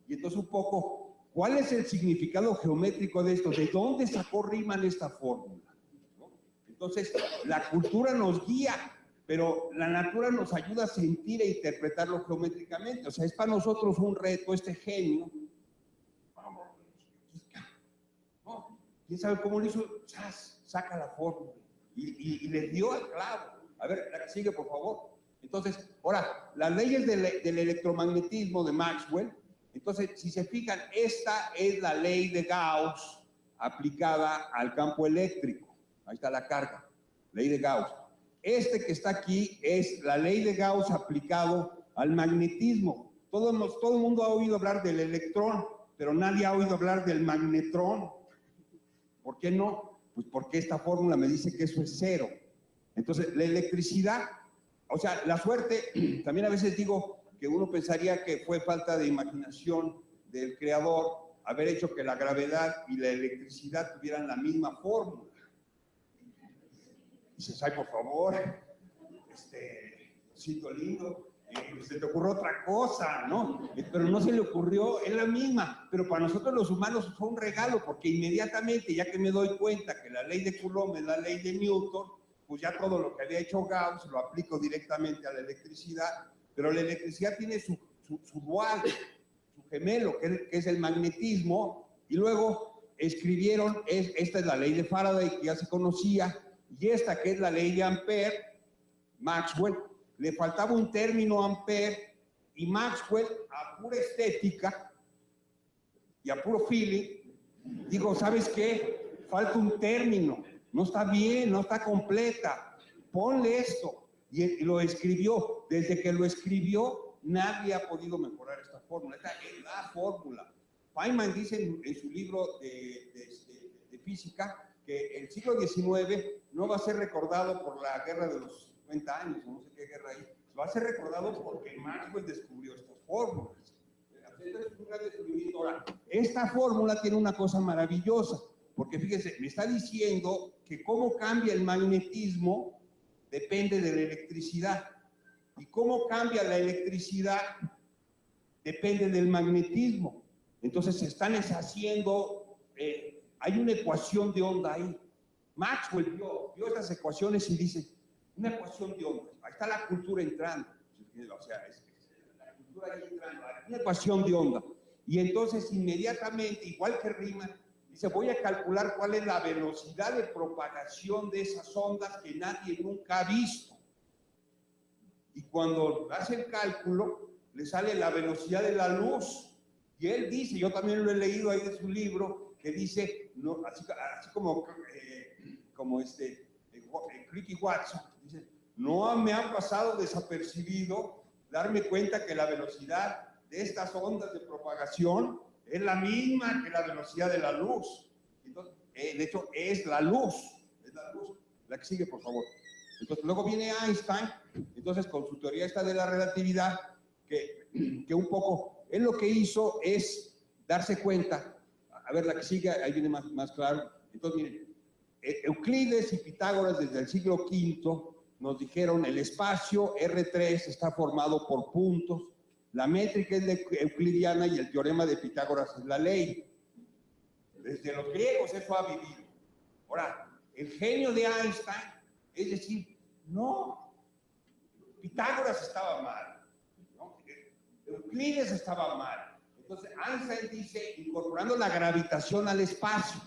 B: Y entonces un poco, ¿cuál es el significado geométrico de esto? ¿De dónde sacó Riemann esta fórmula? ¿No? Entonces, la cultura nos guía, pero la natura nos ayuda a sentir e interpretarlo geométricamente. O sea, es para nosotros un reto, este genio. ¿No? ¿Quién sabe cómo lo hizo? Saca la fórmula y le dio al clavo. A ver, la que sigue, por favor. Entonces, ahora, las leyes del electromagnetismo de Maxwell. Entonces, si se fijan, esta es la ley de Gauss aplicada al campo eléctrico. Ahí está la carga, ley de Gauss. Este que está aquí es la ley de Gauss aplicado al magnetismo. Todo el mundo ha oído hablar del electrón, pero nadie ha oído hablar del magnetrón. ¿Por qué no? Pues porque esta fórmula me dice que eso es 0. Entonces, la electricidad, o sea, la suerte, también a veces digo que uno pensaría que fue falta de imaginación del creador haber hecho que la gravedad y la electricidad tuvieran la misma fórmula. Dices, ay, por favor, sitio lindo, se te ocurrió otra cosa, ¿no? Pero no se le ocurrió, es la misma, pero para nosotros los humanos fue un regalo, porque inmediatamente, ya que me doy cuenta que la ley de Coulomb es la ley de Newton, pues ya todo lo que había hecho Gauss lo aplico directamente a la electricidad, pero la electricidad tiene su dual, su gemelo, que es el magnetismo, y luego escribieron, esta es la ley de Faraday, que ya se conocía, y esta que es la ley de Ampère, Maxwell, le faltaba un término Ampère, y Maxwell, a pura estética y a puro feeling, digo, ¿sabes qué? Falta un término, no está bien, no está completa, ponle esto. Y lo escribió. Desde que lo escribió, nadie ha podido mejorar esta fórmula. Esta es la fórmula. Feynman dice en su libro de física que el siglo XIX no va a ser recordado por la guerra de los 50 años, no sé qué guerra hay, va a ser recordado porque Maxwell descubrió estas fórmulas. Entonces, es un gran descubrimiento. Ahora, esta fórmula tiene una cosa maravillosa, porque fíjense, me está diciendo que cómo cambia el magnetismo depende de la electricidad, y cómo cambia la electricidad depende del magnetismo. Entonces se están haciendo, hay una ecuación de onda ahí. Maxwell vio estas ecuaciones y dice, una ecuación de onda, ahí está la cultura entrando, o sea, la cultura ahí entrando, una ecuación de onda, y entonces inmediatamente, igual que Riemann, dice, voy a calcular cuál es la velocidad de propagación de esas ondas que nadie nunca ha visto. Y cuando hace el cálculo, le sale la velocidad de la luz. Y él dice, yo también lo he leído ahí de su libro, que dice, no, así como Cricky Watson, dice, no me ha pasado desapercibido darme cuenta que la velocidad de estas ondas de propagación es la misma que la velocidad de la luz. Entonces, de hecho, es la luz. La que sigue, por favor. Entonces, luego viene Einstein, entonces con su teoría esta de la relatividad, que un poco, él lo que hizo es darse cuenta, a ver, la que sigue, ahí viene más claro. Entonces, miren, Euclides y Pitágoras desde el siglo V nos dijeron, el espacio R3 está formado por puntos, la métrica es euclidiana y el teorema de Pitágoras es la ley. Desde los griegos eso ha vivido. Ahora, el genio de Einstein es decir, no, Pitágoras estaba mal, ¿no? Euclides estaba mal. Entonces Einstein dice, incorporando la gravitación al espacio,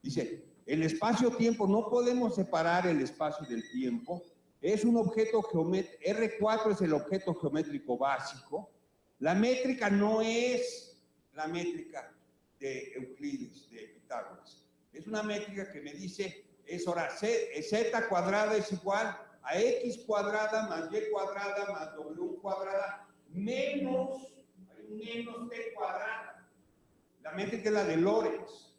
B: dice, el espacio-tiempo, no podemos separar el espacio del tiempo, es un objeto geométrico, R4 es el objeto geométrico básico, la métrica no es la métrica de Euclides, de Pitágoras, es una métrica que me dice, es ahora z cuadrada es igual a x cuadrada más y cuadrada más w cuadrada menos t cuadrada. La métrica es la de Lorentz,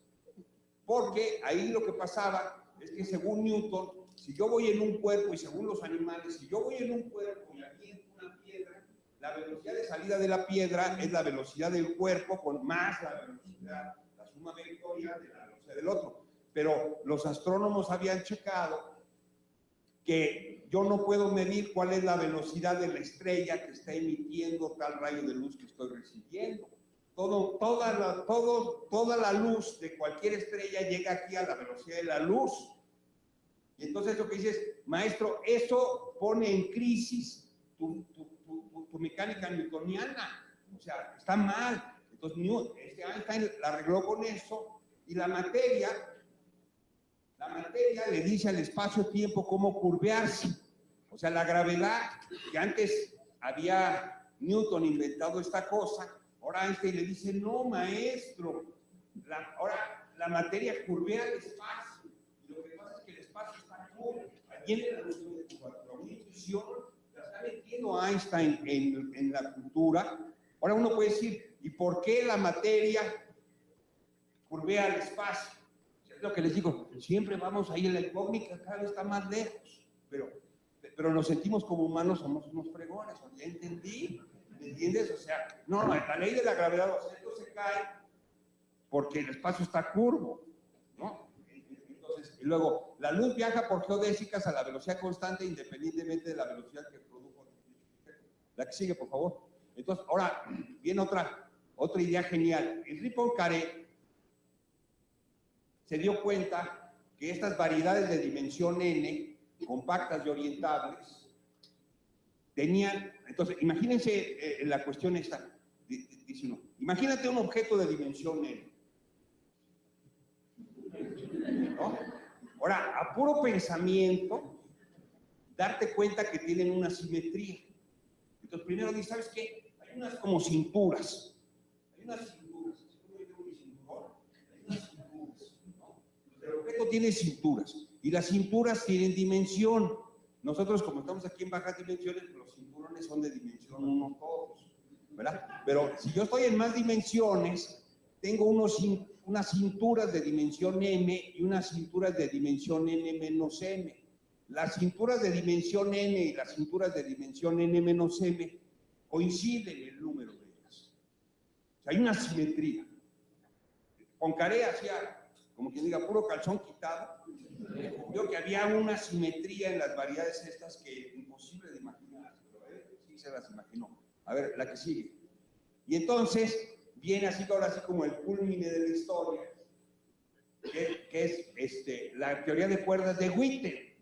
B: porque ahí lo que pasaba es que según Newton, si yo voy en un cuerpo y según los animales, si yo voy en un cuerpo y aquí en una piedra, la velocidad de salida de la piedra es la velocidad del cuerpo con más la velocidad, la suma vectorial de la velocidad del otro. Pero los astrónomos habían checado que yo no puedo medir cuál es la velocidad de la estrella que está emitiendo tal rayo de luz que estoy recibiendo. Toda la luz de cualquier estrella llega aquí a la velocidad de la luz. Y entonces lo que dices, maestro, eso pone en crisis tu mecánica newtoniana. O sea, está mal. Entonces Einstein la arregló con eso y la materia le dice al espacio-tiempo cómo curvearse. O sea, la gravedad, que antes había Newton inventado esta cosa, ahora Einstein le dice, no, maestro, ahora la materia curvea el espacio. Y lo que pasa es que el espacio está curvo. Allí en la intuición la está metiendo Einstein en la cultura. Ahora uno puede decir, ¿y por qué la materia curvea el espacio? Es lo que les digo, siempre vamos ahí en la incógnita, cada vez está más lejos, pero nos sentimos como humanos, somos unos fregones, ya entendí, ¿me entiendes? O sea, no, la ley de la gravedad, los objetos se caen porque el espacio está curvo, ¿no? Entonces, y luego, la luz viaja por geodésicas a la velocidad constante independientemente de la velocidad que produjo. La que sigue, por favor. Entonces, ahora viene otra idea genial. Henri Poincaré se dio cuenta que estas variedades de dimensión n, compactas y orientables, tenían, entonces, imagínense la cuestión esta, dice uno, Imagínate un objeto de dimensión n, ¿no? Ahora, a puro pensamiento, darte cuenta que tienen una simetría. Entonces, primero dices, ¿sabes qué? Hay unas como cinturas. Hay unas cinturas. Hay unas cinturas, ¿no? El objeto tiene cinturas. Y las cinturas tienen dimensión. Nosotros, como estamos aquí en bajas dimensiones, los cinturones son de dimensión 1 todos, ¿verdad? Pero si yo estoy en más dimensiones, tengo unas cinturas de dimensión m y unas cinturas de dimensión n menos m. Las cinturas de dimensión n y las cinturas de dimensión n menos m coinciden en el número de ellas. O sea, hay una simetría. Poincaré hacía, como quien diga, puro calzón quitado. Vio que había una simetría en las variedades estas que imposible de imaginar, pero sí se las imaginó. A ver, la que sigue. Y entonces viene así, ahora así como el culmine de la historia, que es la teoría de cuerdas de Witten,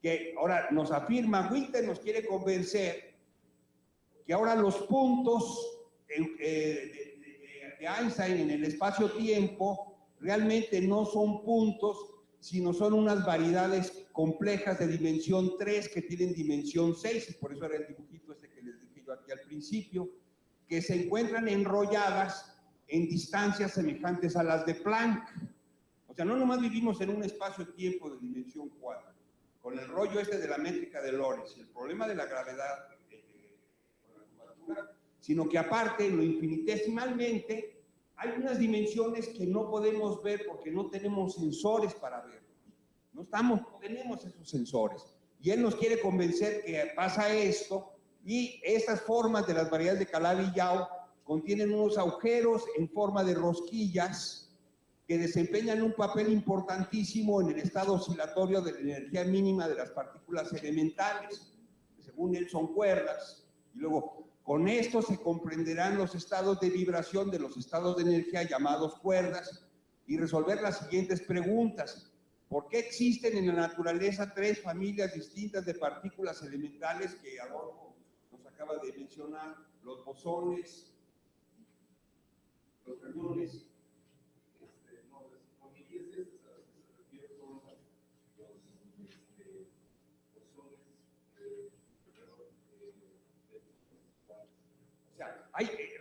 B: que ahora nos afirma, Witten nos quiere convencer que ahora los puntos de Einstein en el espacio-tiempo realmente no son puntos, sino son unas variedades complejas de dimensión 3 que tienen dimensión 6, y por eso era el dibujito este que les dije yo aquí al principio, que se encuentran enrolladas en distancias semejantes a las de Planck. O sea, no nomás vivimos en un espacio-tiempo de dimensión 4, con el rollo este de la métrica de Lorentz y el problema de la gravedad con la curvatura, sino que aparte, en lo infinitesimalmente, hay unas dimensiones que no podemos ver porque no tenemos sensores para verlo. No tenemos esos sensores. Y él nos quiere convencer que pasa esto, y estas formas de las variedades de Calabi-Yau contienen unos agujeros en forma de rosquillas que desempeñan un papel importantísimo en el estado oscilatorio de la energía mínima de las partículas elementales, que según él son cuerdas, y luego con esto se comprenderán los estados de vibración de los estados de energía llamados cuerdas, y resolver las siguientes preguntas. ¿Por qué existen en la naturaleza 3 familias distintas de partículas elementales que Adolfo nos acaba de mencionar? Los bosones, los fermiones. O sea,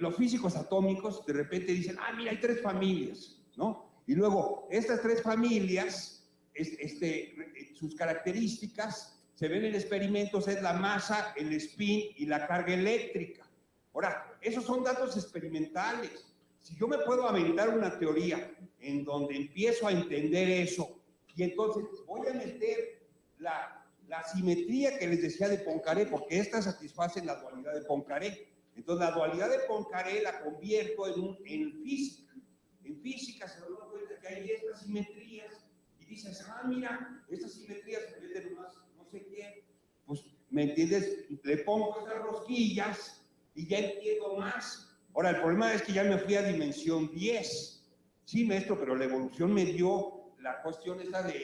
B: los físicos atómicos de repente dicen, mira, hay 3 familias, ¿no? Y luego, estas 3 familias, sus características, se ven en experimentos, es la masa, el spin y la carga eléctrica. Ahora, esos son datos experimentales. Si yo me puedo aventar una teoría en donde empiezo a entender eso, y entonces voy a meter la simetría que les decía de Poincaré, porque estas satisfacen la dualidad de Poincaré. Entonces, la dualidad de Poincaré la convierto en física. En física se da cuenta que hay estas simetrías, y dices, mira, estas simetrías se meten más, no sé qué, pues, ¿me entiendes? Le pongo estas rosquillas y ya entiendo más. Ahora, el problema es que ya me fui a dimensión 10. Sí, maestro, pero la evolución me dio la cuestión esa de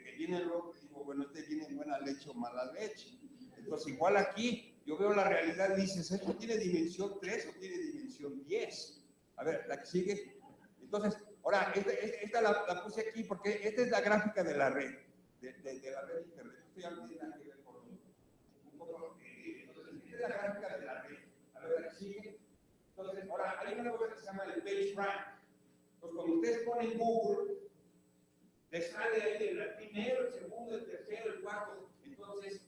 B: que viene el rojo, y digo, bueno, viene en buena leche o mala leche. Entonces, igual aquí, yo veo la realidad y dices, ¿esto tiene dimensión 3 o tiene dimensión 10? A ver, la que sigue. Entonces, ahora, esta la puse aquí porque esta es la gráfica de la red, de la red de internet. Esto ya no tiene nada que ver con un poco, entonces, esta es la gráfica de la red. A ver, la que sigue. Entonces, ahora, hay una cosa que se llama el PageRank. Entonces, cuando ustedes ponen Google, les sale ahí el primero, el segundo, el tercero, el cuarto. Entonces,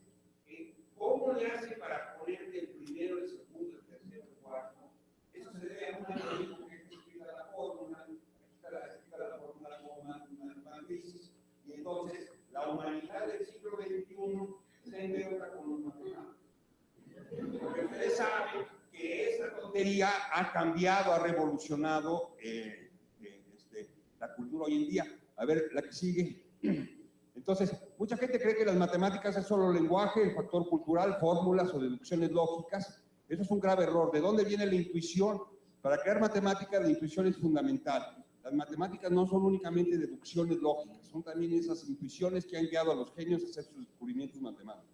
B: ¿cómo le hace para ponerte el primero, el segundo, el tercero, el cuarto? Eso se debe a un algoritmo que explica la fórmula, explica la fórmula como matrices, y entonces la humanidad del siglo XXI se endeuda con los matemáticos. Porque ustedes saben que esta tontería ha cambiado, ha revolucionado la cultura hoy en día. A ver, la que sigue. Entonces, mucha gente cree que las matemáticas es solo lenguaje, el factor cultural, fórmulas o deducciones lógicas. Eso es un grave error. ¿De dónde viene la intuición? Para crear matemáticas, la intuición es fundamental. Las matemáticas no son únicamente deducciones lógicas, son también esas intuiciones que han guiado a los genios a hacer sus descubrimientos matemáticos.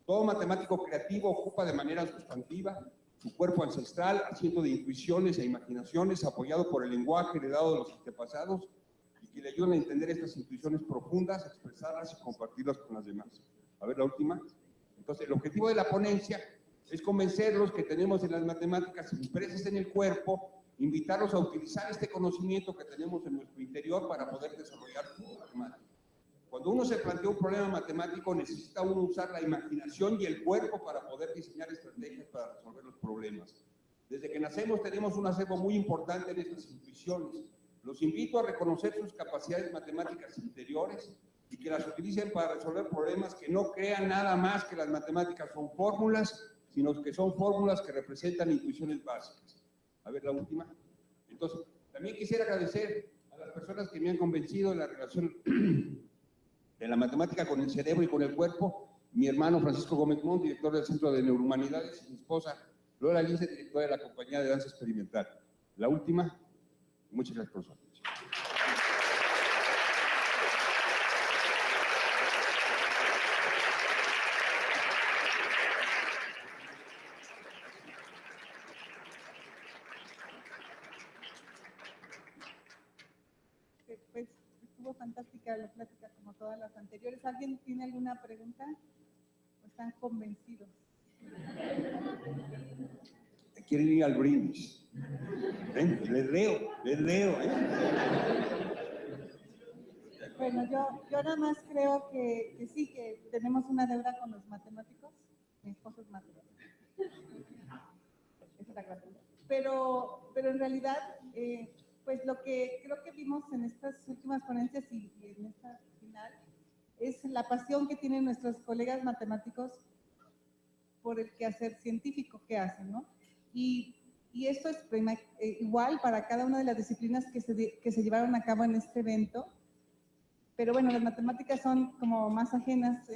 B: Todo matemático creativo ocupa de manera sustantiva su cuerpo ancestral, haciendo de intuiciones e imaginaciones, apoyado por el lenguaje heredado de los antepasados, y que le ayudan a entender estas intuiciones profundas, a expresarlas y compartirlas con las demás. A ver, la última. Entonces, el objetivo de la ponencia es convencerlos que tenemos en las matemáticas impresas en el cuerpo, invitarlos a utilizar este conocimiento que tenemos en nuestro interior para poder desarrollar su matemática. Cuando uno se plantea un problema matemático, necesita uno usar la imaginación y el cuerpo para poder diseñar estrategias para resolver los problemas. Desde que nacemos tenemos un acervo muy importante en estas intuiciones. Los invito a reconocer sus capacidades matemáticas interiores y que las utilicen para resolver problemas, que no crean nada más que las matemáticas son fórmulas, sino que son fórmulas que representan intuiciones básicas. A ver, la última. Entonces, también quisiera agradecer a las personas que me han convencido de la relación de la matemática con el cerebro y con el cuerpo: mi hermano Francisco Gómez Montt, director del Centro de Neurohumanidades, y mi esposa Lola Lince, directora de la Compañía de Danza Experimental. La última. Muchas gracias por su atención.
A: Pues estuvo fantástica la plática como todas las anteriores. ¿Alguien tiene alguna pregunta? ¿O están convencidos?
B: Quieren ir al brindis. ¿Ven? Les leo.
A: Bueno, yo nada más creo que sí, que tenemos una deuda con los matemáticos. Mi esposo es matemático. Esa es la gratuita. Pero en realidad, pues lo que creo que vimos en estas últimas ponencias y en esta final es la pasión que tienen nuestros colegas matemáticos por el quehacer científico que hacen, ¿no? Y esto es igual para cada una de las disciplinas que se llevaron a cabo en este evento. Pero bueno, las matemáticas son como más ajenas,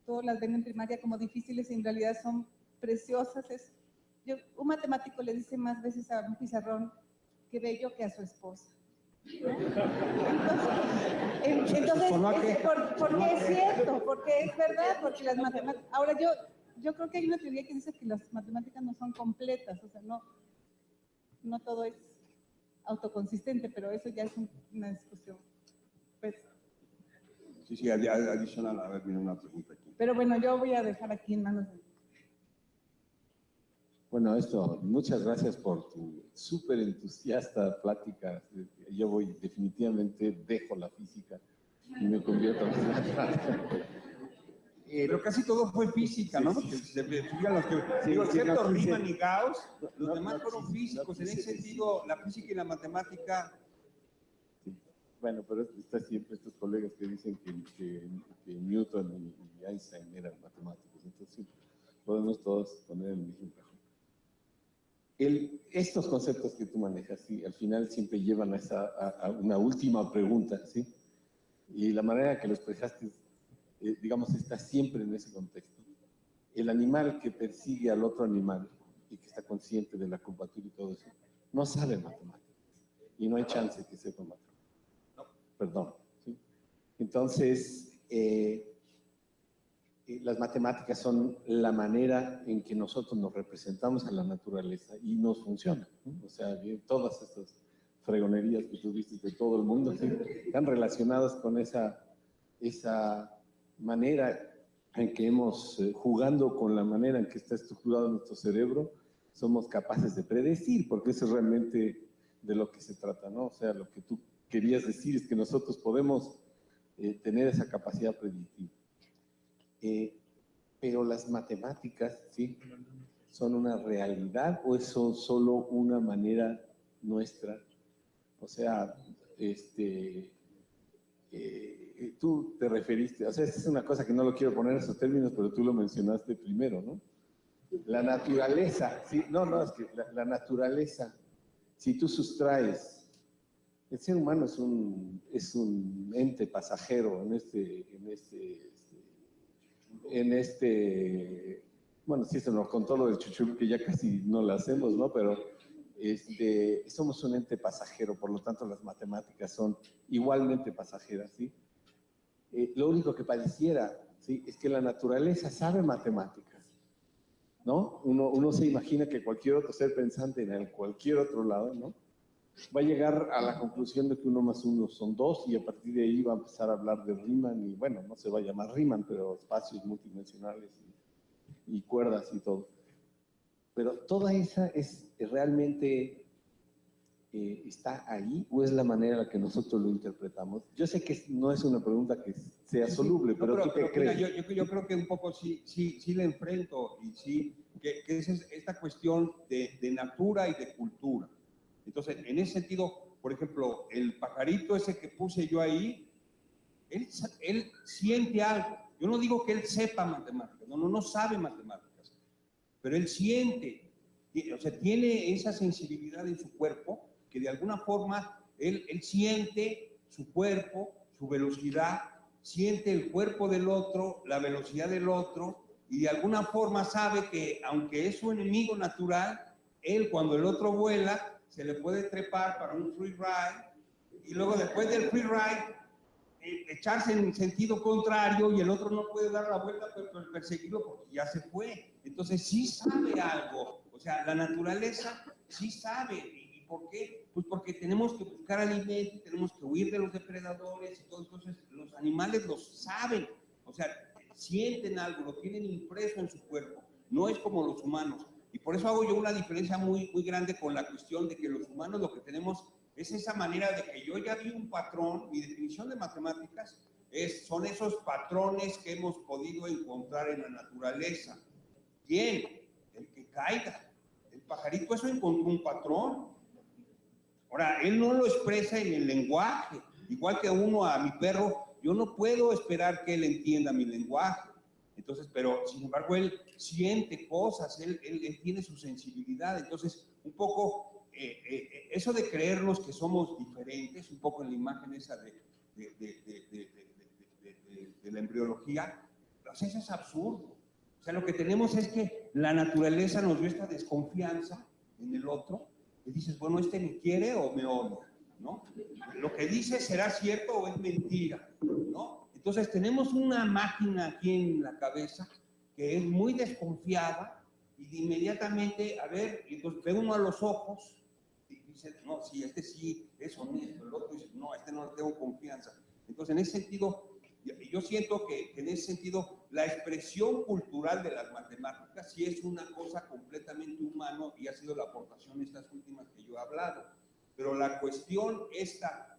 A: todos las ven en primaria como difíciles y en realidad son preciosas. Un matemático le dice más veces a un pizarrón qué bello que a su esposa. Entonces porque es cierto, porque es verdad, porque las matemáticas... Ahora yo creo que hay una teoría que dice que las matemáticas no son completas, o sea, no todo es autoconsistente, pero eso ya es una discusión. Pues,
B: sí, adicional. A ver, viene una pregunta aquí.
A: Pero bueno, yo voy a dejar aquí en manos de...
C: Bueno, muchas gracias por tu súper entusiasta plática. Yo definitivamente dejo la física y me convierto en matemática.
B: Pero casi todo fue física, ¿no? Porque se fijan los que... excepto Riemann y Gauss, los demás fueron físicos. En ese sentido, la física y la matemática...
C: Sí. Bueno, pero está siempre estos colegas que dicen que Newton y Einstein eran matemáticos. Entonces, sí, podemos todos poner el mismo cajón. Estos conceptos que tú manejas, ¿sí? Al final siempre llevan a una última pregunta, ¿sí? Y la manera que lo expresaste, digamos, está siempre en ese contexto. El animal que persigue al otro animal y que está consciente de la curvatura y todo eso, no sabe matemáticas. Y no hay chance que sepa matemáticas. No, perdón, ¿sí? Entonces, las matemáticas son la manera en que nosotros nos representamos a la naturaleza y nos funciona, ¿no? O sea, todas estas fregonerías que tú viste de todo el mundo, ¿sí? Están relacionadas con esa manera en que jugando con la manera en que está estructurado nuestro cerebro, somos capaces de predecir, porque eso es realmente de lo que se trata, ¿no? O sea, lo que tú querías decir es que nosotros podemos tener esa capacidad predictiva. Pero las matemáticas, ¿sí? ¿Son una realidad o son solo una manera nuestra? O sea, tú te referiste, o sea, esta es una cosa que no lo quiero poner en esos términos, pero tú lo mencionaste primero, ¿no? La naturaleza, ¿sí? No, es que la naturaleza, si tú sustraes, el ser humano es un ente pasajero bueno, sí, se nos contó lo del chuchul, que ya casi no lo hacemos, ¿no? Pero somos un ente pasajero, por lo tanto las matemáticas son igualmente pasajeras, ¿sí? Lo único que pareciera, ¿sí? Es que la naturaleza sabe matemáticas, ¿no? Uno se imagina que cualquier otro ser pensante en cualquier otro lado, ¿no? Va a llegar a la conclusión de que 1 más 1 son 2 y a partir de ahí va a empezar a hablar de Riemann y bueno, no se va a llamar Riemann, pero espacios multidimensionales y cuerdas y todo. Pero toda esa es realmente está ahí o es la manera en la que nosotros lo interpretamos. Yo sé que no es una pregunta que sea soluble,
B: no,
C: pero ¿tú qué crees?
B: Mira, yo creo que un poco sí le enfrento y sí, que es esta cuestión de natura y de cultura. Entonces, en ese sentido, por ejemplo, el pajarito ese que puse yo ahí, él siente algo. Yo no digo que él sepa matemáticas, no sabe matemáticas, pero él siente, o sea, tiene esa sensibilidad en su cuerpo que de alguna forma él siente su cuerpo, su velocidad, siente el cuerpo del otro, la velocidad del otro, y de alguna forma sabe que aunque es su enemigo natural, él cuando el otro vuela, se le puede trepar para un free ride, y luego después del free ride, echarse en sentido contrario y el otro no puede dar la vuelta pero perseguirlo porque ya se fue. Entonces sí sabe algo, o sea, la naturaleza sí sabe. ¿Y por qué? Pues porque tenemos que buscar alimento, tenemos que huir de los depredadores y todo. Entonces los animales lo saben, o sea, sienten algo, lo tienen impreso en su cuerpo, no es como los humanos. Y por eso hago yo una diferencia muy grande con la cuestión de que los humanos lo que tenemos es esa manera de que yo ya vi un patrón. Mi definición de matemáticas son esos patrones que hemos podido encontrar en la naturaleza. ¿Quién? El que caiga. El pajarito eso encontró un patrón. Ahora, él no lo expresa en el lenguaje. Igual que a mi perro, yo no puedo esperar que él entienda mi lenguaje. Entonces, pero sin embargo, él siente cosas, él tiene su sensibilidad. Entonces, un poco eso de creernos que somos diferentes, un poco en la imagen esa de la embriología, pues eso es absurdo. O sea, lo que tenemos es que la naturaleza nos dio esta desconfianza en el otro, y dices, bueno, este me quiere o me odia, ¿no? Lo que dice será cierto o es mentira, ¿no? Entonces tenemos una máquina aquí en la cabeza que es muy desconfiada y de inmediatamente, a ver, y entonces ve uno a los ojos y dice, no, sí, este sí es honesto, el otro dice, no, este no le tengo confianza. Entonces, en ese sentido, yo siento que en ese sentido, la expresión cultural de las matemáticas sí es una cosa completamente humana y ha sido la aportación estas últimas que yo he hablado. Pero la cuestión esta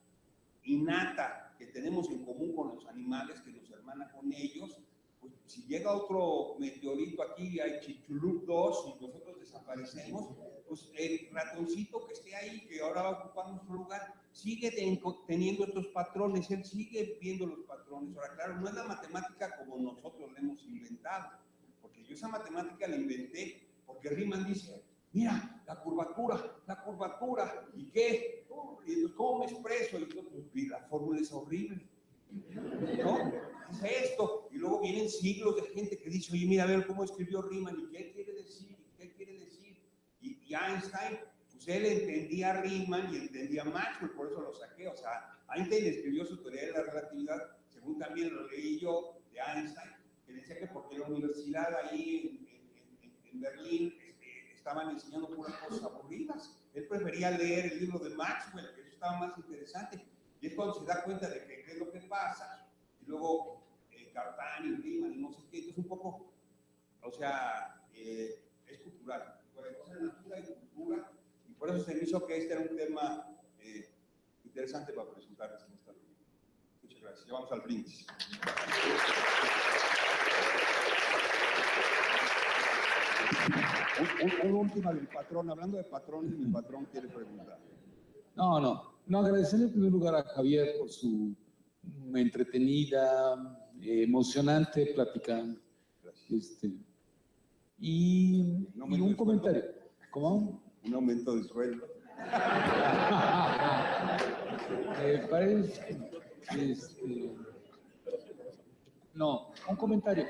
B: innata que tenemos en común con los animales, que nos hermana con ellos, pues si llega otro meteorito aquí, hay Chicxulub 2 y nosotros desaparecemos, pues el ratoncito que esté ahí, que ahora va a ocupar nuestro lugar, sigue teniendo estos patrones, él sigue viendo los patrones. Ahora, claro, no es la matemática como nosotros la hemos inventado, porque yo esa matemática la inventé porque Riemann dice, mira, la curvatura, ¿y qué? Y entonces, ¿cómo me expreso? Y entonces, la fórmula es horrible, ¿no? Dice esto, y luego vienen siglos de gente que dice, oye, mira, a ver cómo escribió Riemann, ¿y qué quiere decir? Y Einstein, pues él entendía Riemann y entendía Maxwell, por eso lo saqué. O sea, Einstein escribió su teoría de la relatividad, según también lo leí yo de Einstein, que decía que porque en la universidad ahí en Berlín estaban enseñando puras cosas aburridas. Él prefería leer el libro de Maxwell, que eso estaba más interesante. Y es cuando se da cuenta de que qué es lo que pasa, y luego Cartán y Riemann y no sé qué. Entonces un poco, o sea, es cultural. Cosa de natura y cultura, y por eso se me hizo que este era un tema interesante para presentarles en esta reunión. Muchas gracias. Ya vamos al brindis. Una última del patrón. Hablando de patrones, mi patrón quiere preguntar.
D: No, agradecerle en primer lugar a Javier por su entretenida, emocionante plática.
B: Gracias.
D: Y un comentario. ¿Cómo?
B: Un aumento de sueldo.
D: Parece, no, un comentario.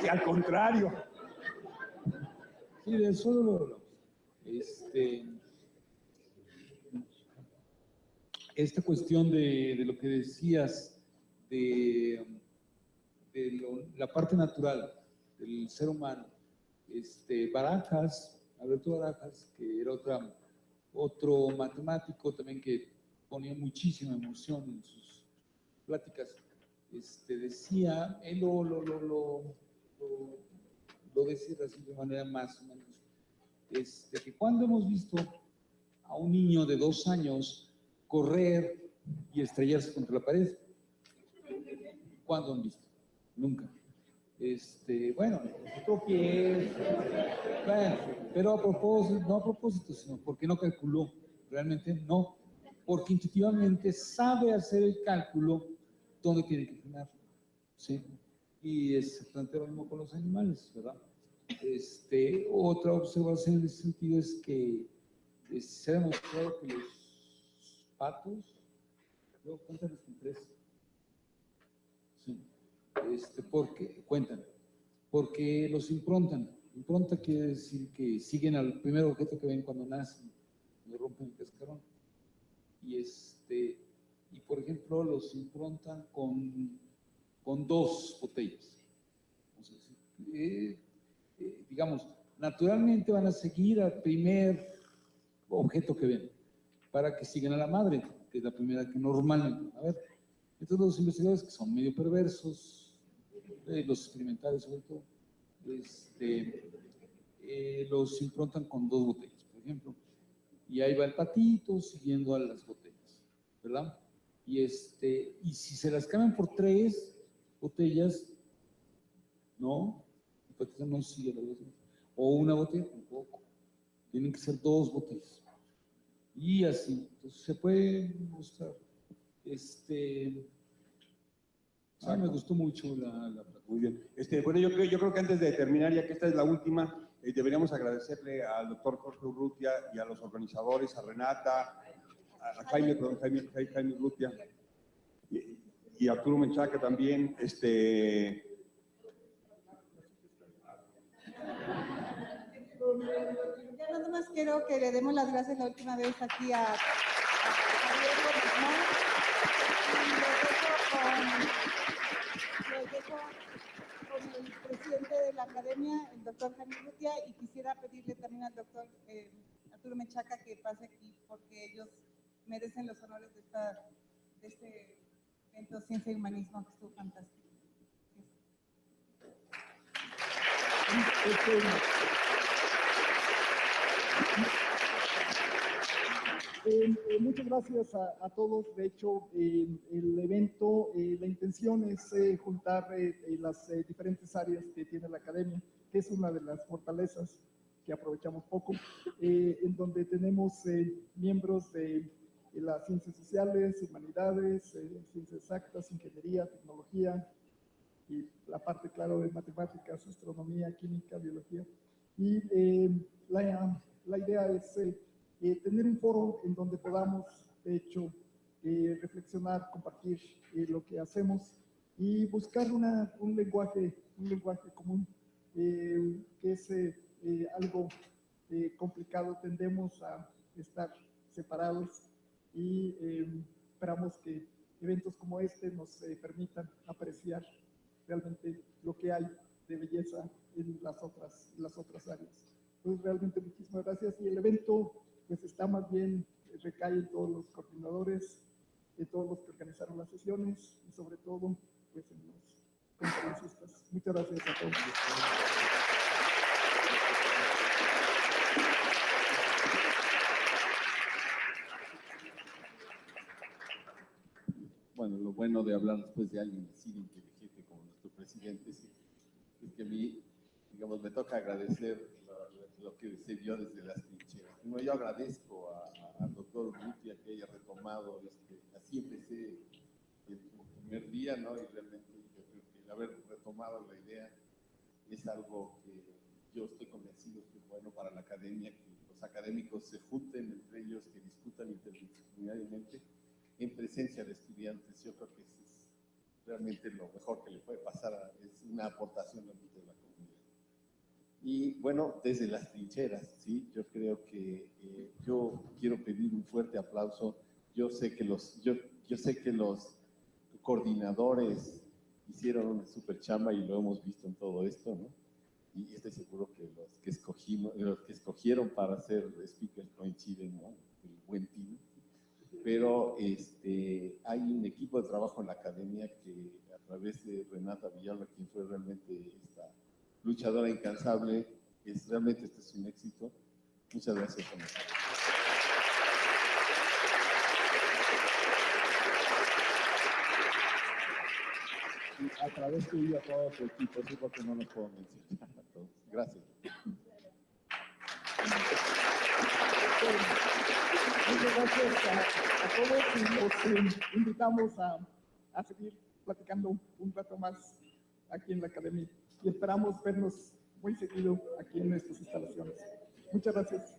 B: Sí, al contrario.
D: Sí, de eso lo hablamos. Esta cuestión de lo que decías de la parte natural del ser humano. Barajas, Alberto Barajas, que era otro matemático también que ponía muchísima emoción en sus pláticas, decía, él lo decía así de manera más o menos, que cuando hemos visto a un niño de 2 años correr y estrellarse contra la pared, ¿cuándo han visto? Nunca. Bueno, tropieza, bueno, pero a propósito, no a propósito, sino porque no calculó, realmente no, porque intuitivamente sabe hacer el cálculo dónde tiene que frenar, ¿sí? Y se plantea lo mismo con los animales, ¿verdad? Otra observación en ese sentido es que se ha demostrado que los patos, luego cuéntanos con 3, sí, porque los improntan. Impronta quiere decir que siguen al primer objeto que ven cuando nacen, cuando rompen el cascarón. Y por ejemplo, los improntan con 2 botellas. Digamos, naturalmente van a seguir al primer objeto que ven, para que sigan a la madre, que es la primera que normalmente van a ver. Entonces los investigadores, que son medio perversos, los experimentales sobre todo, los improntan con 2 botellas, por ejemplo, y ahí va el patito siguiendo a las botellas, ¿verdad? Y si se las cambian por 3 botellas, no, el patito no sigue las botellas, o una botella tampoco, tienen que ser 2 botellas, y así. Entonces se puede mostrar. Me gustó mucho la
B: Muy bien. Bueno, yo creo que antes de terminar, ya que esta es la última, deberíamos agradecerle al doctor Jorge Urrutia y a los organizadores, a Renata, a Jaime Urrutia y a Arturo Menchaca también.
A: Ya nada más quiero que le demos las gracias la última vez aquí a Javier Guzmán. Los dejo con el presidente de la academia, el doctor Jaime Urrutia, y quisiera pedirle también al doctor Arturo Menchaca que pase aquí porque ellos merecen los honores de este evento Ciencia y Humanismo que estuvo fantástico.
E: Muchas gracias a todos. De hecho, el evento, la intención es juntar las diferentes áreas que tiene la academia, que es una de las fortalezas que aprovechamos poco, en donde tenemos miembros de las ciencias sociales, humanidades, ciencias exactas, ingeniería, tecnología, y la parte, claro, de matemáticas, astronomía, química, biología. Y la idea es tener un foro en donde podamos, de hecho, reflexionar, compartir lo que hacemos y buscar un lenguaje común, que es algo complicado. Tendemos a estar separados y esperamos que eventos como este nos permitan apreciar realmente lo que hay de belleza en las otras áreas. Entonces, realmente muchísimas gracias. Y el evento pues está más bien, recae en todos los coordinadores, en todos los que organizaron las sesiones y sobre todo pues en los conferencistas. Muchas gracias a todos.
C: Bueno, lo bueno de hablar después de alguien así de inteligente como nuestro presidente es que a mí, digamos, me toca agradecer lo que se vio desde las trincheras. Bueno, yo agradezco al doctor Urrutia que haya retomado, así empecé el primer día, ¿no? Y realmente yo creo que el haber retomado la idea es algo que yo estoy convencido que es bueno para la academia, que los académicos se junten entre ellos, que discutan interdisciplinariamente en presencia de estudiantes. Yo creo que eso es realmente lo mejor que le puede pasar, es una aportación de la comunidad. Y bueno, desde las trincheras, ¿sí? Yo creo que yo quiero pedir un fuerte aplauso. Yo sé que los coordinadores hicieron una super chamba y lo hemos visto en todo esto, ¿no? Y estoy seguro que los que escogieron para ser speakers coinciden, ¿no? El buen team. Pero hay un equipo de trabajo en la academia que a través de Renata Villalba, quien fue realmente esta luchadora incansable, realmente este es un éxito. Muchas gracias. A través tuyo a todo tu equipo, sí, porque no nos puedo mencionar a todos. Gracias.
E: Muchas gracias a todos y los invitamos a seguir platicando un rato más aquí en la academia y esperamos vernos muy seguido aquí en nuestras instalaciones. Muchas gracias.